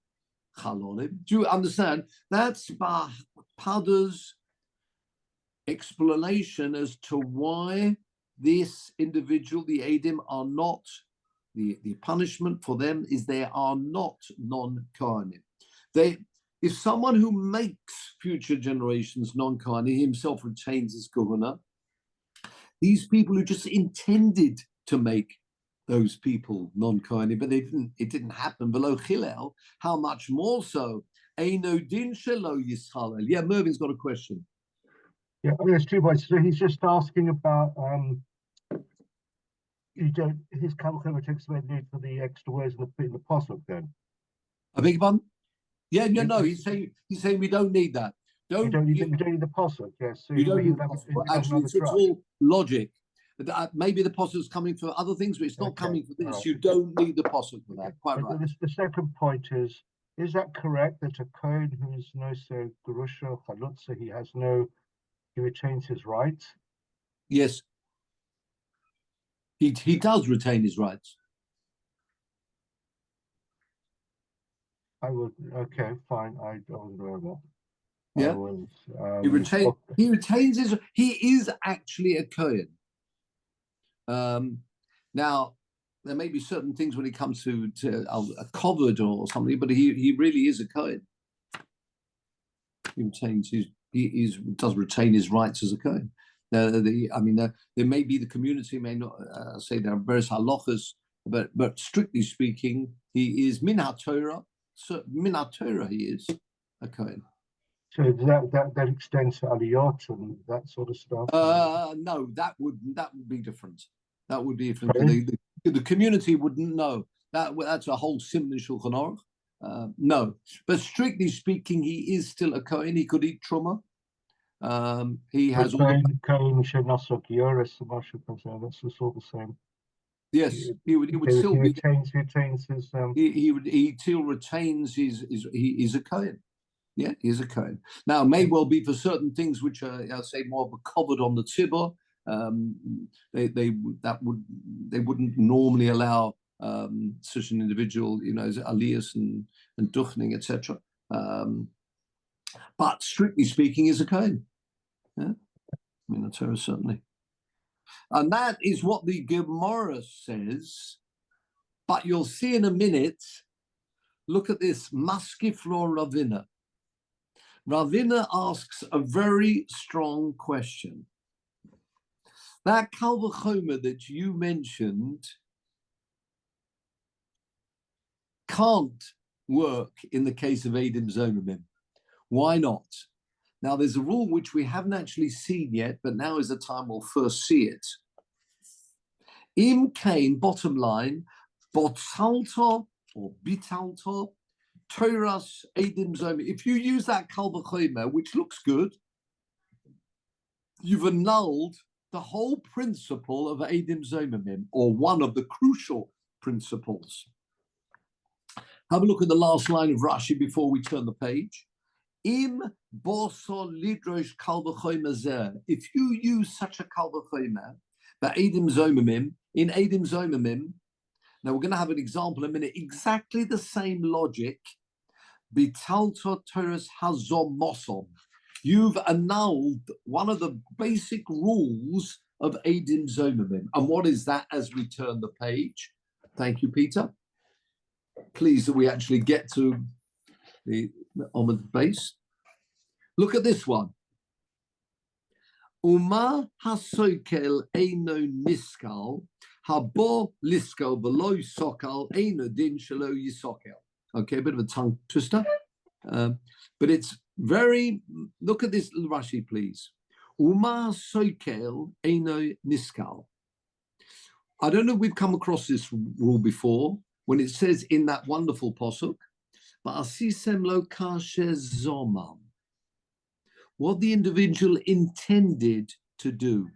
chalolim. Do you understand? That's Pada's explanation as to why this individual, the Eidim, are not, the punishment for them is they are not non-Kohanim. If someone who makes future generations non-Kohanim himself retains his kohuna, these people who just intended to make those people non-Kohanim, but it didn't happen below Chilel. How much more so? Eino din shelo yishalel. Yeah, Mervin's got a question. Yeah, I mean, there's 2 points. So he's just asking about his Kalchema takes away the need for the extra words in the posuk then. A big one? Yeah, no, he's saying we don't need that. We don't need the posuk, yes. So you don't need the posuk. Actually, it's all logic. Maybe the posuk is coming for other things, but it's not coming for this. Right. You don't need the posuk for that. Quite right. The second point is that correct that a Kohen who is no so Gerusha Chalutza, he retains his rights? Yes. He does retain his rights. I would, okay, fine. I don't know that. Yeah. He retains his. He is actually a Kohen. Now, there may be certain things when it comes to a covered or something, but he really is a Kohen. He retains does retain his rights as a Kohen. There may be, the community may not say there are various halachas, but strictly speaking, he is min haTorah. So min haTorah, he is a Kohen. So that extends to aliyot and that sort of stuff. No, that would be different. That would be different. The community wouldn't know. That's a whole simon shulchan aruch. No, but strictly speaking, he is still a Kohen. He could eat truma. He has all the Kohen shenosok yoris, that's all the same. Yes, he would still be. Retains his. He still retains his. He is a Kohen. Yeah, he is a Kohen. Now, may well be for certain things which are, I'll say, more covered on the tzibur. They wouldn't normally allow such an individual, as aliyas and duchning, etc. But strictly speaking, is a Kohen. Yeah, the Torah certainly. And that is what the Gemara says. But you'll see in a minute, look at this, Maskif lo Ravina. Ravina asks a very strong question. That Kal V'chomer that you mentioned can't work in the case of Eidim Zomimim. Why not? Now, there's a rule which we haven't actually seen yet, but now is the time we'll first see it. Im Kain, bottom line, Botzalta or Bitalta, Toras Eidim Zomim. If you use that Kal V'chomer, which looks good, you've annulled the whole principle of Eidim Zomimim, or one of the crucial principles. Have a look at the last line of Rashi before we turn the page. Im boso lidrosh kal v'chomer zeh. If you use such a kal v'chomer, the Eidim Zomimim, in Eidim Zomimim, now we're going to have an example in a minute, exactly the same logic, bitalto toras hazom mosom. You've annulled one of the basic rules of Eidim Zomimim. And what is that as we turn the page? Thank you, Peter. Pleased that we actually get to the Omid base. Look at this one. Uma hasokel eino niskal, habo liskal below sokal eino din shelo yisokel. Okay, a bit of a tongue twister. But it's very, look at this Rashi, please. Uma sokel eino niskal. I don't know if we've come across this rule before, when it says in that wonderful posuk, but asisem lo kasher zomam, what the individual intended to do,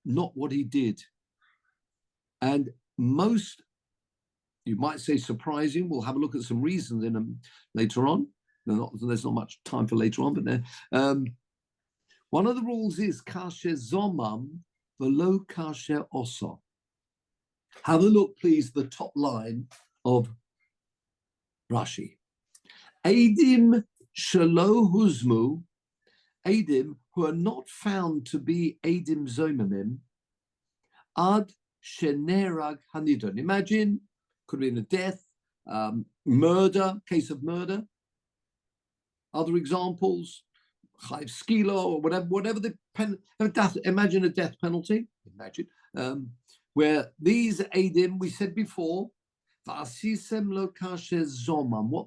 not what he did. And most, you might say surprising, we'll have a look at some reasons in them later on. There's not much time for later on, but one of the rules is kasher zomam v'lo kasher osa. Have a look, please, the top line of Rashi. Eidim shelo huzmu, Eidim who are not found to be Eidim Zomimim, ad shenerag hanidon. Imagine, could be in a death, murder, case of murder. Other examples, chayv skila or whatever the imagine a death penalty. Imagine. where these Eidim, we said before, what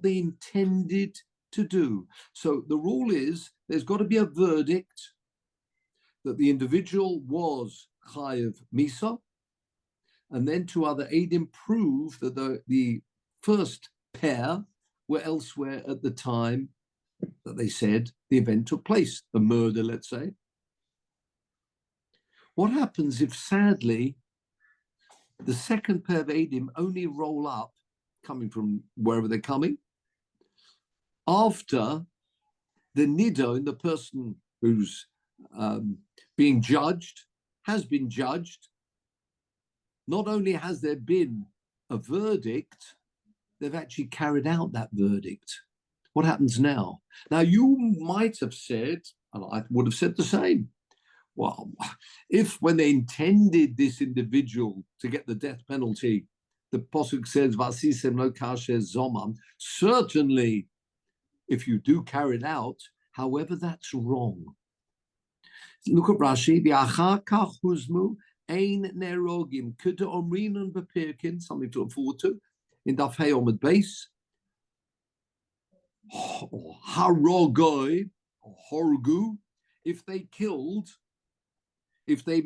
they intended to do. So the rule is there's got to be a verdict that the individual was chayav misa, and then two other Eidim prove that the first pair were elsewhere at the time that they said the event took place, the murder, let's say. What happens if, sadly, the second pair of Eidim only roll up, coming from wherever they're coming, after the nidon, the person who's being judged, has been judged? Not only has there been a verdict, they've actually carried out that verdict. What happens now? Now, you might have said, and I would have said the same, well, if when they intended this individual to get the death penalty, the Pasuk says, Vasisem lo kasher zomam, certainly if you do carry it out, however, that's wrong. Look at Rashi, v'achar kach huzmu ein nerogim, kuda omrinon bepirkin, something to look forward to, in Daf Hey Omid Base, or harogoi, or horgu, if they killed, if they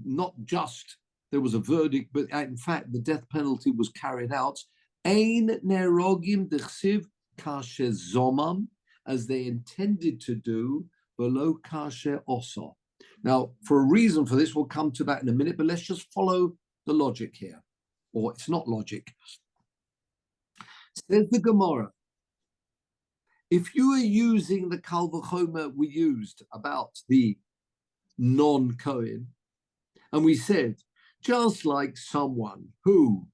not just, there was a verdict, but in fact the death penalty was carried out, ein nerogim dechsiv kasher zomam, as they intended to do, below kasher osa. Now, for a reason for this, we'll come to that in a minute, but let's just follow the logic here, or it's not logic. Says the Gemara, if you are using the Kal V'chomer we used about the non-Kohen, and we said, just like someone who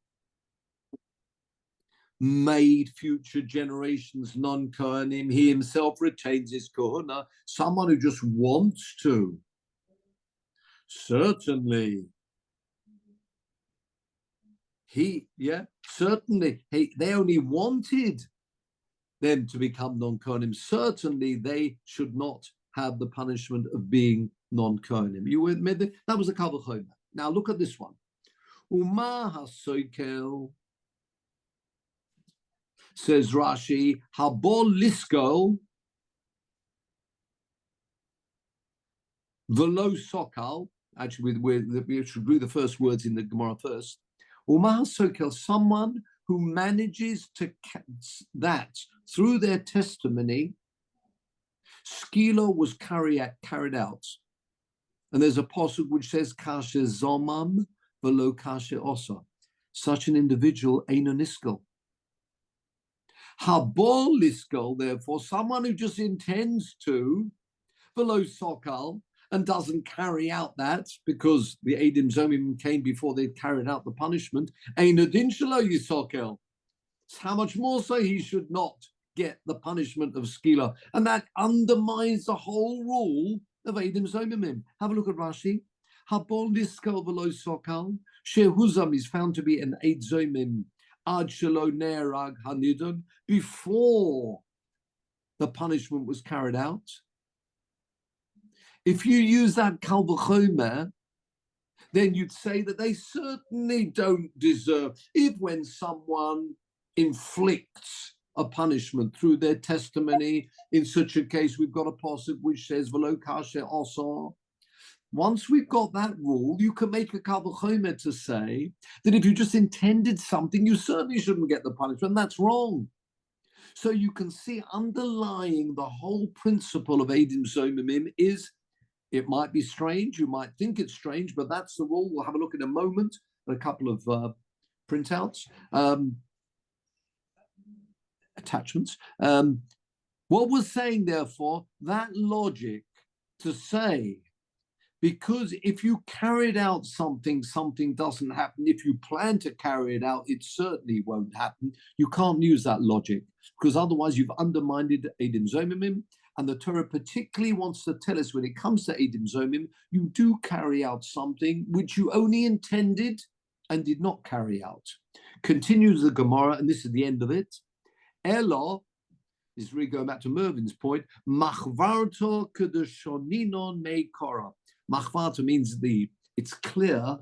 made future generations non-Kohanim, he himself retains his Kohuna, someone who just wants to, certainly, they only wanted them to become non-Kohanim. Certainly, they should not have the punishment of being non-Kohanim. You with me? That was a Kal V'chomer. Now look at this one. Uma hasoikel, says Rashi, habol lisko velo sokal. Actually, we should read the first words in the Gemara first. Uma hasoikel, someone who manages to that through their testimony, skila was carried out. And there's a pasuk which says, kasher zomam velo kasher osa. Such an individual ain't a niskel. Habol liskel, therefore, someone who just intends to, velo sokal, and doesn't carry out that because the Eidim Zomim came before they'd carried out the punishment, ain't a din shelo yisokel. How much more so he should not get the punishment of skila. And that undermines the whole rule of Eidim Zomimim. Have a look at Rashi. Habol liskel velo sokal. Shehuzam is found to be an Eid Zomim ad shelo nerag hanidon, before the punishment was carried out. If you use that Kal V'chomer, then you'd say that they certainly don't deserve, if when someone inflicts a punishment through their testimony, in such a case, we've got a pasuk which says, V'lo kasher osa. Once we've got that rule, you can make a Kal V'chomer to say that if you just intended something, you certainly shouldn't get the punishment. That's wrong. So you can see underlying the whole principle of Eidim Zomimim is, it might be strange, you might think it's strange, but that's the rule. We'll have a look in a moment at a couple of printouts, attachments. What we're saying, therefore, that logic to say, because if you carried out something, something doesn't happen. If you plan to carry it out, it certainly won't happen. You can't use that logic, because otherwise you've undermined Eidim Zomimim. And the Torah particularly wants to tell us when it comes to Eidim Zomim, you do carry out something which you only intended and did not carry out. Continues the Gemara, and this is the end of it. Elo, this is really going back to Mervin's point, machvarto kedeshoninon me kora. Machvarto means it's clear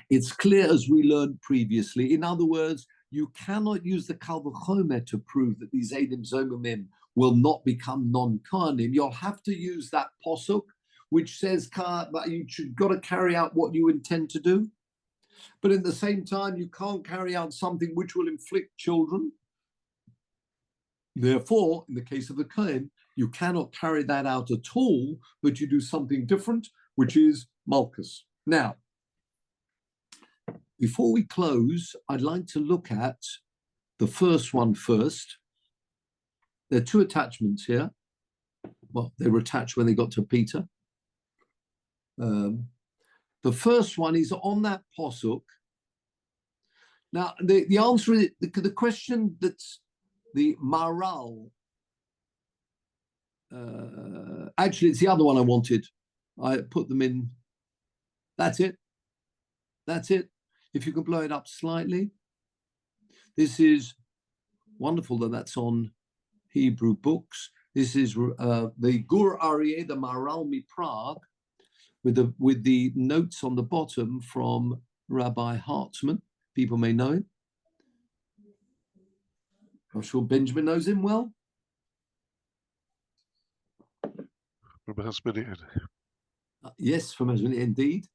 It's clear, as we learned previously. In other words, you cannot use the Kal V'chomer to prove that these Eidim Zomimim will not become non-Kohanim. You'll have to use that posuk, which says that you should got to carry out what you intend to do. But at the same time, you can't carry out something which will inflict children. Therefore, in the case of the Kohen, you cannot carry that out at all, but you do something different, which is Malchus. Now, before we close, I'd like to look at the first one first. There are two attachments here. Well, they were attached when they got to Peter. The first one is on that posuk. Now, the answer is the question that's the Maral. Actually, it's the other one I wanted. I put them in. That's it. That's it. If you can blow it up slightly. This is wonderful that that's on Hebrew books. This is the Gur Aryeh, the Maral Mi Prague, with the notes on the bottom from Rabbi Hartzman. People may know him. I'm sure Benjamin knows him well. From Hasmonean. Yes, from Hasmonean, indeed.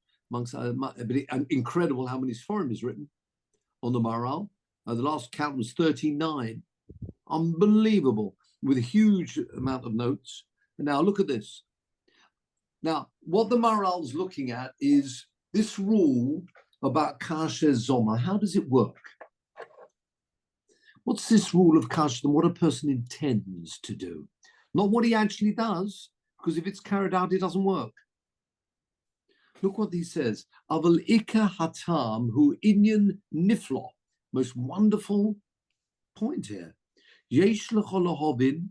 Incredible how many Sforim is written on the Maral. The last count was 39. Unbelievable, with a huge amount of notes. And now look at this. Now, what the Maral is looking at is this rule about Kasher Zoma. How does it work? What's this rule of Kasher, what a person intends to do? Not what he actually does, because if it's carried out, it doesn't work. Look what he says. Aval Ika Hatam hu inyan niflo. Most wonderful point here. Yesh l'cholahovin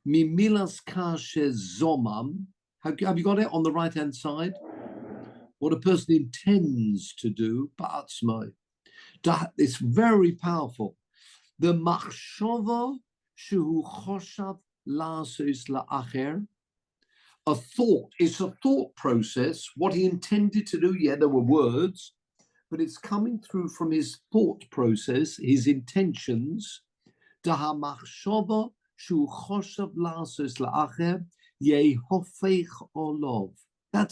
mimilas kasher zomam. Have you got it on the right-hand side? What a person intends to do, ba'atzmai. It's very powerful. The machshava shehu choshav la'asos la'acher. A thought, it's a thought process. What he intended to do, yeah, there were words, but it's coming through from his thought process, his intentions. That's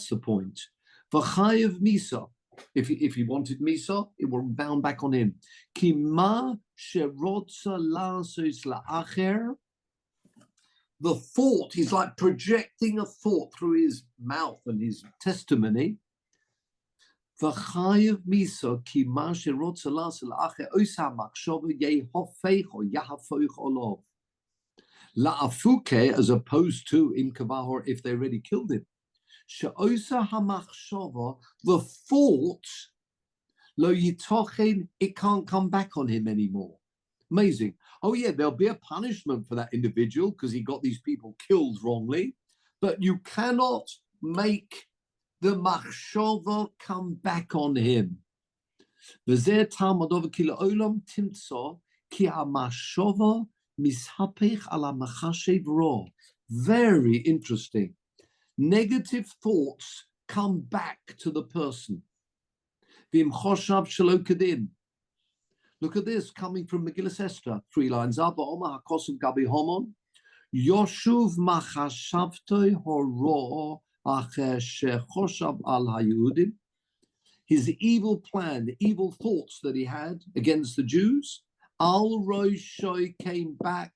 the point. V'chayev misa. If he wanted misa, it will bound back on him. Kima sherotza la'asos la'acher. The thought, he's like projecting a thought through his mouth and his testimony. V'chayev misa ki ma sherotza la'aseh la'acher osa machshava yehofech or yahafoich olov. La'afuke, as opposed to im kavahor, if they already killed him. She'osa hamachshava, the thought, lo yitochen, it can't come back on him anymore. Amazing. Oh yeah, there'll be a punishment for that individual because he got these people killed wrongly, but you cannot make the machshava come back on him. V'zeh Talmud over ki la'olam timtso ki ha'machshava mishapech ala machashev ro. Very interesting. Negative thoughts come back to the person. V'im choshav shelo kedin. Look at this, coming from Megillah Esther, 3 lines up. V'omar hakosav gabi homon, yoshuv machashavtoi horo acher shechoshav al hayudim. His evil plan, the evil thoughts that he had against the Jews, al roshoi came back.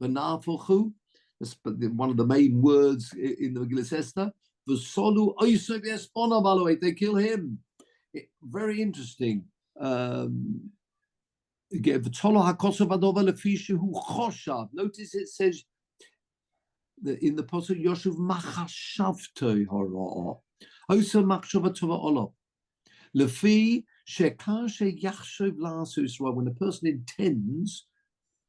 V'nafochu, that's one of the main words in the Megillah Esther. V'solu oisov yespona baloet, they kill him. Very interesting. Notice it says in the pasuk Yoshuv machashavtoi hara. Osa machshava tova olav. Lefi shekar sheyachshov la'asos ra. When a person intends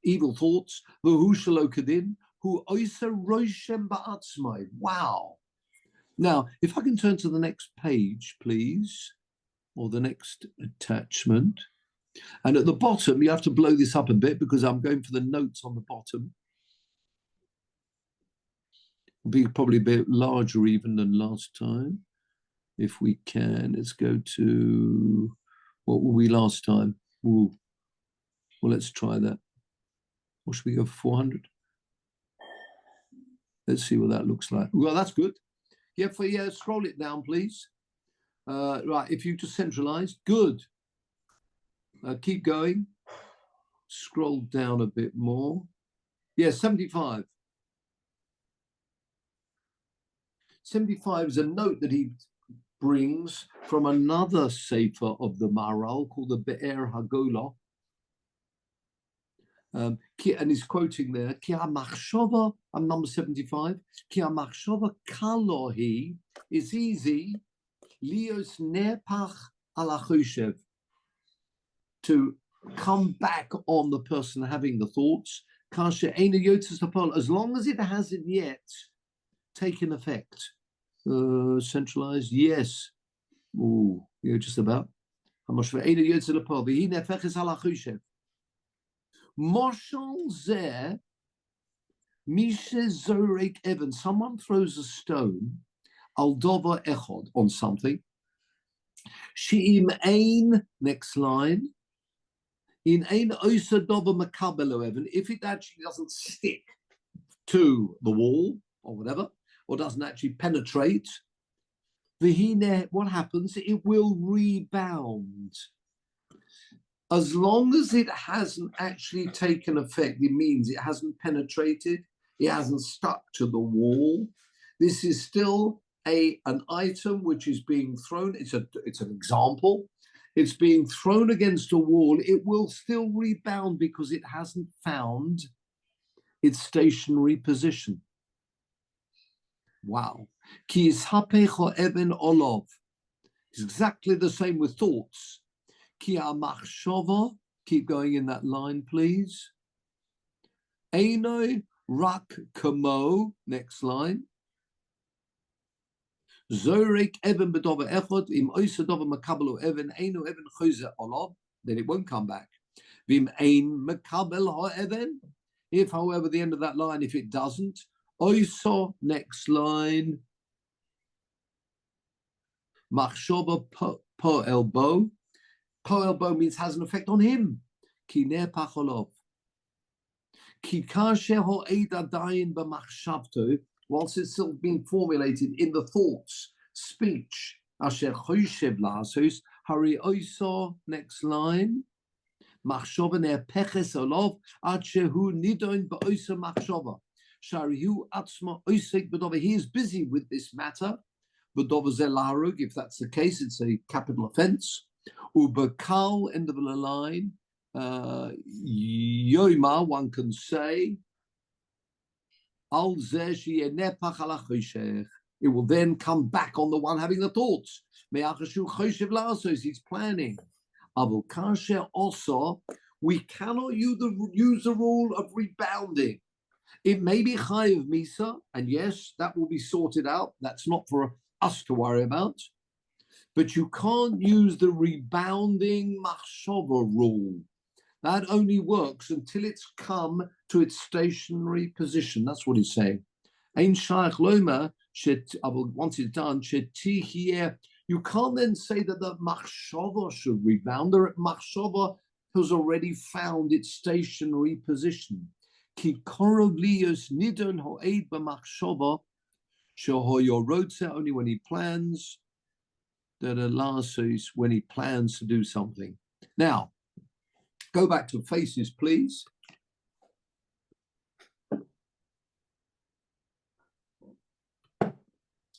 evil thoughts, v'hu shelo kedin, hu osa roshem ba'atzmai. Wow. Now, if I can turn to the next page, please, or the next attachment. And at the bottom, you have to blow this up a bit because I'm going for the notes on the bottom. It'll be probably a bit larger even than last time. If we can, let's go to, what were we last time? Ooh. Well, let's try that. Or should we go for 400? Let's see what that looks like. Well, that's good. Yeah, scroll it down, please. Right, if you just centralize, good. Keep going. Scroll down a bit more. Yeah, 75. 75 is a note that he brings from another sefer of the Maharal called the Be'er Hagolah. And he's quoting there, Ki ha-machshava, I'm number 75, Ki ha-machshava kalohi is easy, lios nepach ala choshev, to come back on the person having the thoughts, kasher eina yotzes hapol, as long as it hasn't yet taken effect. Centralized, yes. Ooh, yeah, just about. Hamashva eina yotzes hapol, v'hi nefeches ala choshev. Moshel zeh, mishe zorek even. Someone throws a stone, al dover echod, on something. She'im ein, next line. In ein oisa dover makabelo even. If it actually doesn't stick to the wall or whatever, or doesn't actually penetrate, v'hine, what happens? It will rebound. As long as it hasn't actually taken effect, it means it hasn't penetrated, it hasn't stuck to the wall. This is still an item which is being thrown. It's an example. It's being thrown against a wall. It will still rebound because it hasn't found its stationary position. Wow. Ki ishapecho even olov. It's exactly the same with thoughts. Ki ha-machshava, keep going in that line, please. Eino rak kamo, next line. Zorek even bedova echod, im oisa dova makabelo even, eino even choze olav, then it won't come back. Vim ein makabel ha-even, if, however, the end of that line, if it doesn't, oisa, next line. Machshava po elbow. Po elbow means has an effect on him. Ki ner pacholov. Ki kasher ho'ed adayin b'machshavto, whilst it's still being formulated in the thoughts, speech. Asher choshev la'asos, hari oisa, next line. Machshava ner peches olov, ad shehu nidon ba'oisa machshava. Shari hu atzma oisek b'dova. He is busy with this matter. B'dova ze laharug, if that's the case, it's a capital offense. Ubakal, end of the line. Yoma, one can say. Al it will then come back on the one having the thoughts. He's planning. Also, we cannot use the rule of rebounding. It may be chayiv misa, and yes, that will be sorted out. That's not for us to worry about. But you can't use the rebounding machshava rule. That only works until it's come to its stationary position. That's what he's saying. Ein shaykh loma, once it's done, you can't then say that the machshava should rebound. The machshava has already found its stationary position. Ki korov liyos nidon ho'ed b'machshava, shehoyorotze, only when he plans. That alasos, when he plans to do something. Now, go back to faces, please.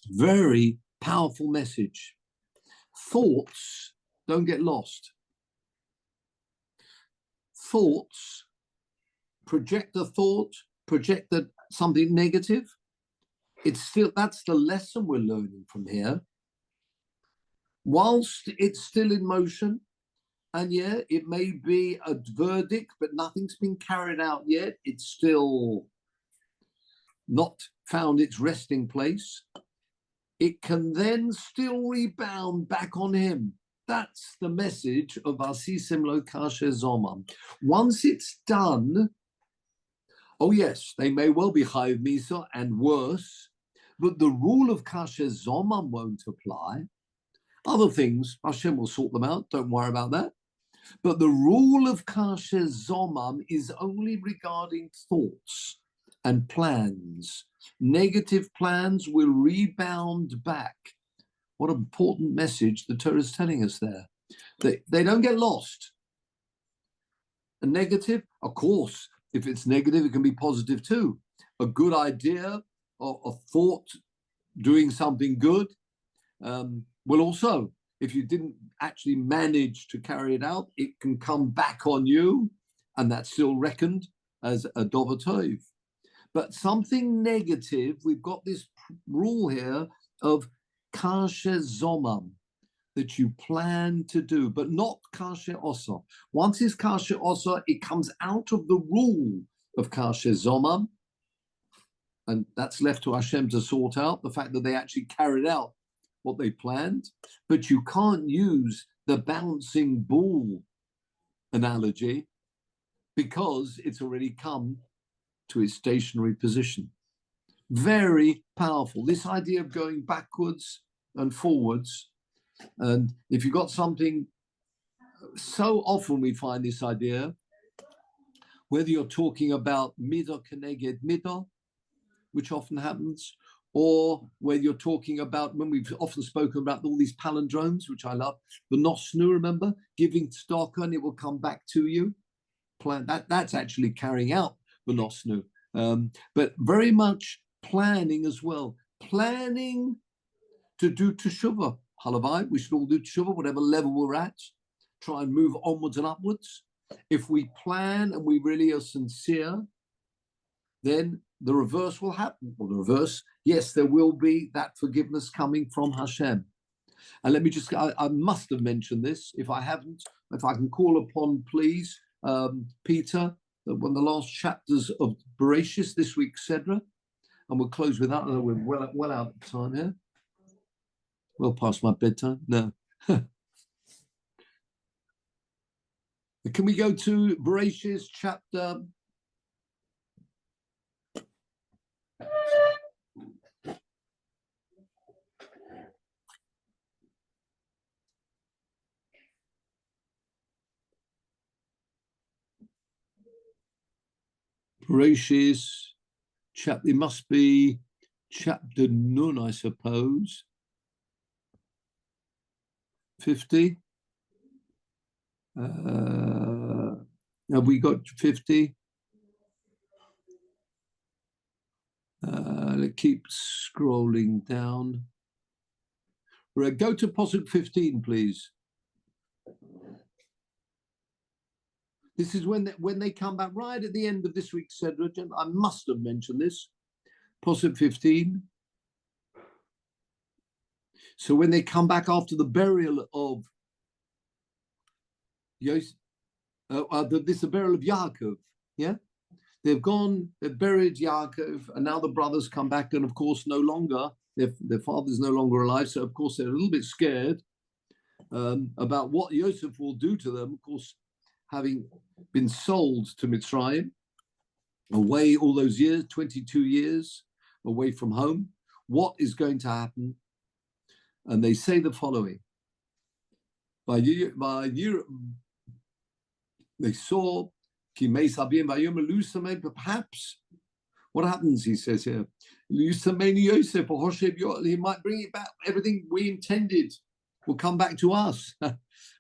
Very powerful message. Thoughts don't get lost. Thoughts project a thought, project something negative. That's the lesson we're learning from here. Whilst it's still in motion, and yeah, it may be a verdict, but nothing's been carried out yet. It's still not found its resting place. It can then still rebound back on him. That's the message of Asisem Lo Kasher Zomam. Once it's done, oh yes, they may well be Chayiv Misa and worse, but the rule of Kasher Zomam won't apply. Other things, Hashem will sort them out. Don't worry about that. But the rule of kasher zomam is only regarding thoughts and plans. Negative plans will rebound back. What an important message the Torah is telling us there. They don't get lost. A negative, of course, if it's negative, it can be positive too. A good idea or a thought doing something good will also, if you didn't actually manage to carry it out, it can come back on you, and that's still reckoned as a dover tov. But something negative, we've got this rule here of kasher zomam, that you plan to do, but not kasher osa. Once it's kasher osa, it comes out of the rule of kasher zomam, and that's left to Hashem to sort out, the fact that they actually carried out what they planned. But you can't use the bouncing ball analogy because it's already come to its stationary position. Very powerful. This idea of going backwards and forwards. And if you've got something, so often we find this idea, whether you're talking about midah keneged midah, which often happens, or whether you're talking about, when we've often spoken about all these palindromes, which I love, the nosnu, remember, giving stock and it will come back to you. That's actually carrying out the nosnu. But very much planning as well. Planning to do teshuvah. Halavai, we should all do teshuvah, whatever level we're at. Try and move onwards and upwards. If we plan and we really are sincere, then the reverse will happen. Or the reverse, yes, there will be that forgiveness coming from Hashem. And let me just, I must have mentioned this. If I haven't, if I can call upon, please, Peter, one of the last chapters of Bereshis, this week's Sedra, and we'll close with that. We're well out of time here. Well past my bedtime. No. Can we go to Bereshis chapter? Bereshis chapter, it must be chapter Nun, I suppose. 50. Have we got 50? Let's keep scrolling down. Right, go to Pasuk 15, please. This is when they come back right at the end of this week's Sedra. I must have mentioned this. Pasuk 15. So when they come back after the burial of Yosef, the burial of Yaakov, yeah? They've gone, they've buried Yaakov, and now the brothers come back, and of course, no longer, their father's no longer alive, so of course they're a little bit scared about what Yosef will do to them, of course, having been sold to Mitzrayim, away all those years, 22 years, away from home. What is going to happen? And they say the following. They saw, perhaps, what happens, he says here, Yosef, he might bring it back. Everything we intended will come back to us.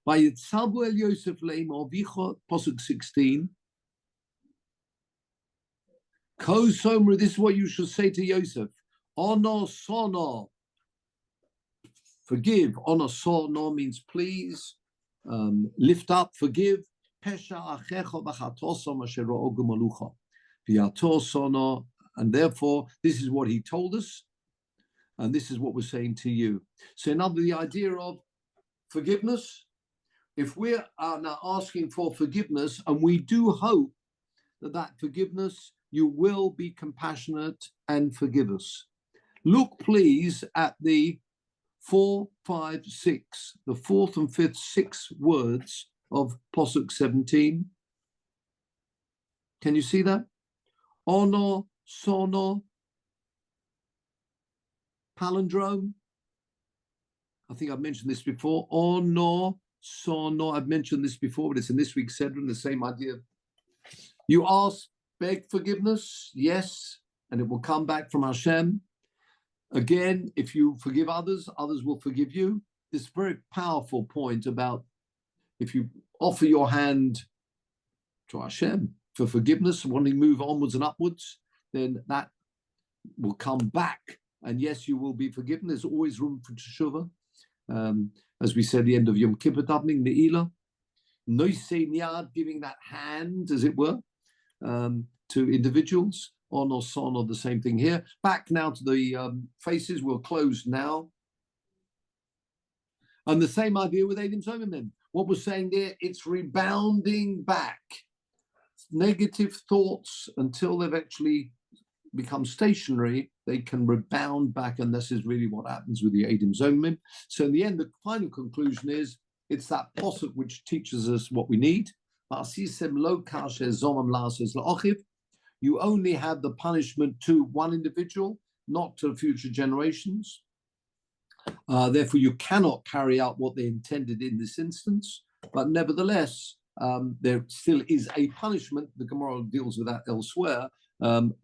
Yosef Pasuk 16. This is what you should say to Yosef. Ono sono. Forgive. Ono sono means please. Lift up, forgive. And therefore, this is what he told us, and this is what we're saying to you. So now the idea of forgiveness, if we are now asking for forgiveness, and we do hope that forgiveness, you will be compassionate and forgive us. Look, please, at the 4, 5, 6, the fourth and fifth 6 words of Pasuk 17. Can you see that? Ono, sono, palindrome. I think I've mentioned this before. Ono, sono. I've mentioned this before, but it's in this week's Sedron, the same idea. You ask, beg forgiveness, yes, and it will come back from Hashem. Again, if you forgive others, others will forgive you. This very powerful point about if you offer your hand to Hashem for forgiveness, wanting to move onwards and upwards, then that will come back. And yes, you will be forgiven. There's always room for teshuvah. As we said, the end of Yom Kippur davening, Ne'ilah. Noisei yad, giving that hand, as it were, to individuals. On or son, or the same thing here. Back now to the faces. We'll close now. And the same idea with Eidim Zomim. What we're saying there, it's rebounding back. Negative thoughts, until they've actually become stationary, they can rebound back, and this is really what happens with the Eidim Zomim. So in the end, the final conclusion is, it's that posuk which teaches us what we need. You only have the punishment to one individual, not to future generations. Therefore, you cannot carry out what they intended in this instance. But nevertheless, there still is a punishment. The Gemara deals with that elsewhere.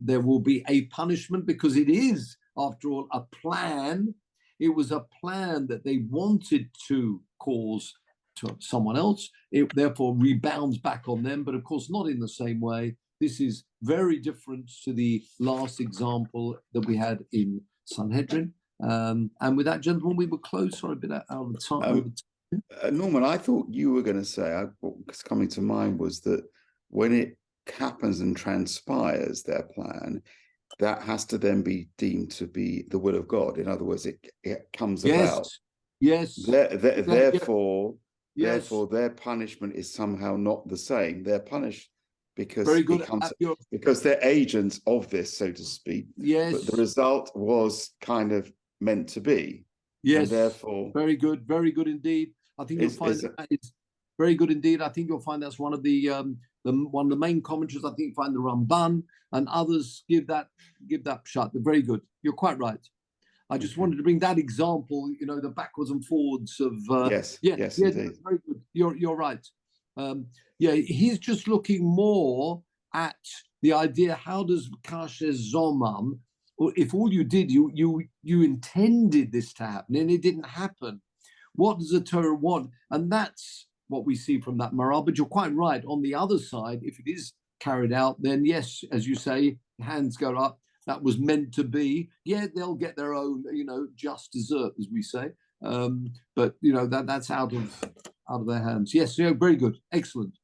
There will be a punishment because it is, after all, a plan. It was a plan that they wanted to cause to someone else. It therefore rebounds back on them, but of course not in the same way. This is very different to the last example that we had in Sanhedrin. And with that, gentlemen, we will close. Sorry, a bit out of time. Norman, I thought you were going to say, what's coming to mind was that when it happens and transpires, their plan, that has to then be deemed to be the will of God. In other words, it comes about. Yes. Therefore, their punishment is somehow not the same. They're punished because because they're agents of this, so to speak. Yes. But the result was kind of meant to be. Yes. And therefore, very good indeed. I think you'll find that it's very good indeed. I think you'll find that's one of the one of the main commentaries. I think you find the Ramban and others give that pshat. They're very good. You're quite right. I just wanted to bring that example, the backwards and forwards of yes, indeed. Very good. You're right. He's just looking more at the idea, how does kasher zomam, if all you did, you intended this to happen and it didn't happen, what does the Torah want? And that's what we see from that morale. But you're quite right. On the other side, if it is carried out, then yes, as you say, hands go up. That was meant to be. Yeah, they'll get their own, just dessert, as we say. But that's out of their hands. Yes, very good, excellent.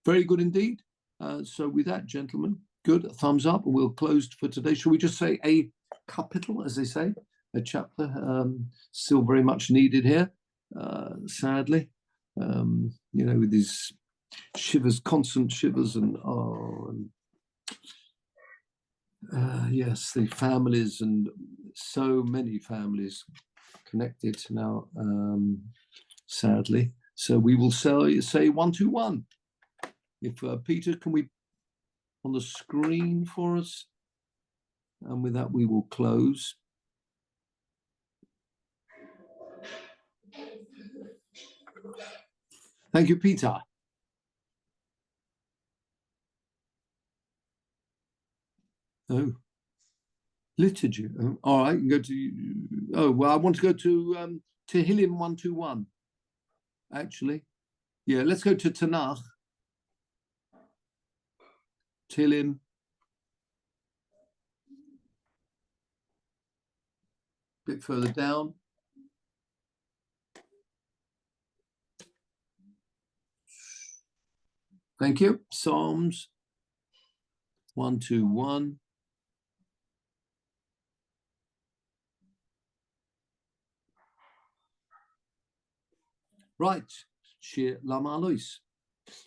Very good indeed. So with that, gentlemen, good, thumbs up, and we'll close for today. Shall we just say a capital, as they say, a chapter? Still very much needed here, sadly. With these shivers, constant shivers, and yes, the families, and so many families connected now, sadly. So we will say 121. If Peter, can we on the screen for us? And with that, we will close. Thank you, Peter. Oh, liturgy. Oh, all right, you can go to. Oh, well, I want to go to Tehillim 121. Actually, yeah, let's go to Tanakh. Tehillim. A bit further down. Thank you. Psalms 121. Right. Shiur Lamalois.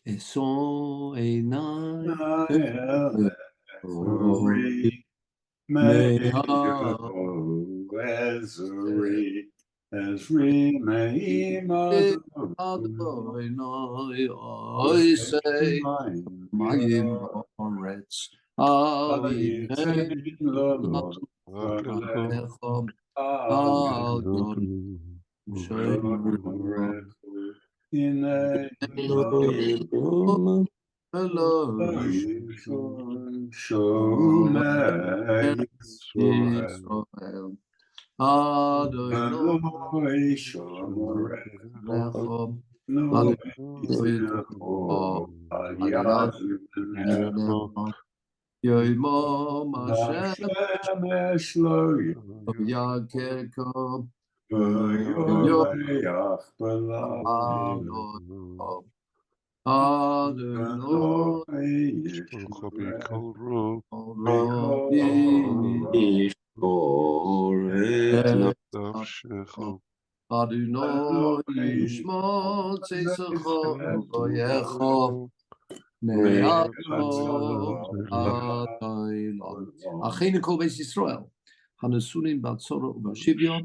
Eso einai Ezri me'imad Adonai oisei mayim oretz avitein Achenu kol beis Yisrael, Hanasunim batzoro ubashivyon,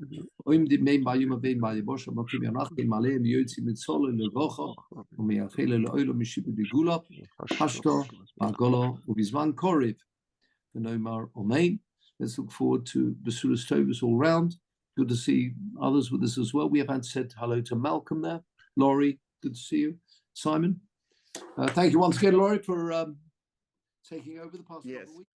oim dimei bayim avein bayibosha makim yanachim aleim yotzi mitzolo levocha, umeachele leoilo mishibu digula, Pashto, Bagolo, Ubizman Koriv, the Nomar Omein. Let's look forward to the Sudas Tovas all round. Good to see others with us as well. We have had said hello to Malcolm there. Laurie, good to see you. Simon, thank you once again, Laurie, for taking over the past couple of weeks.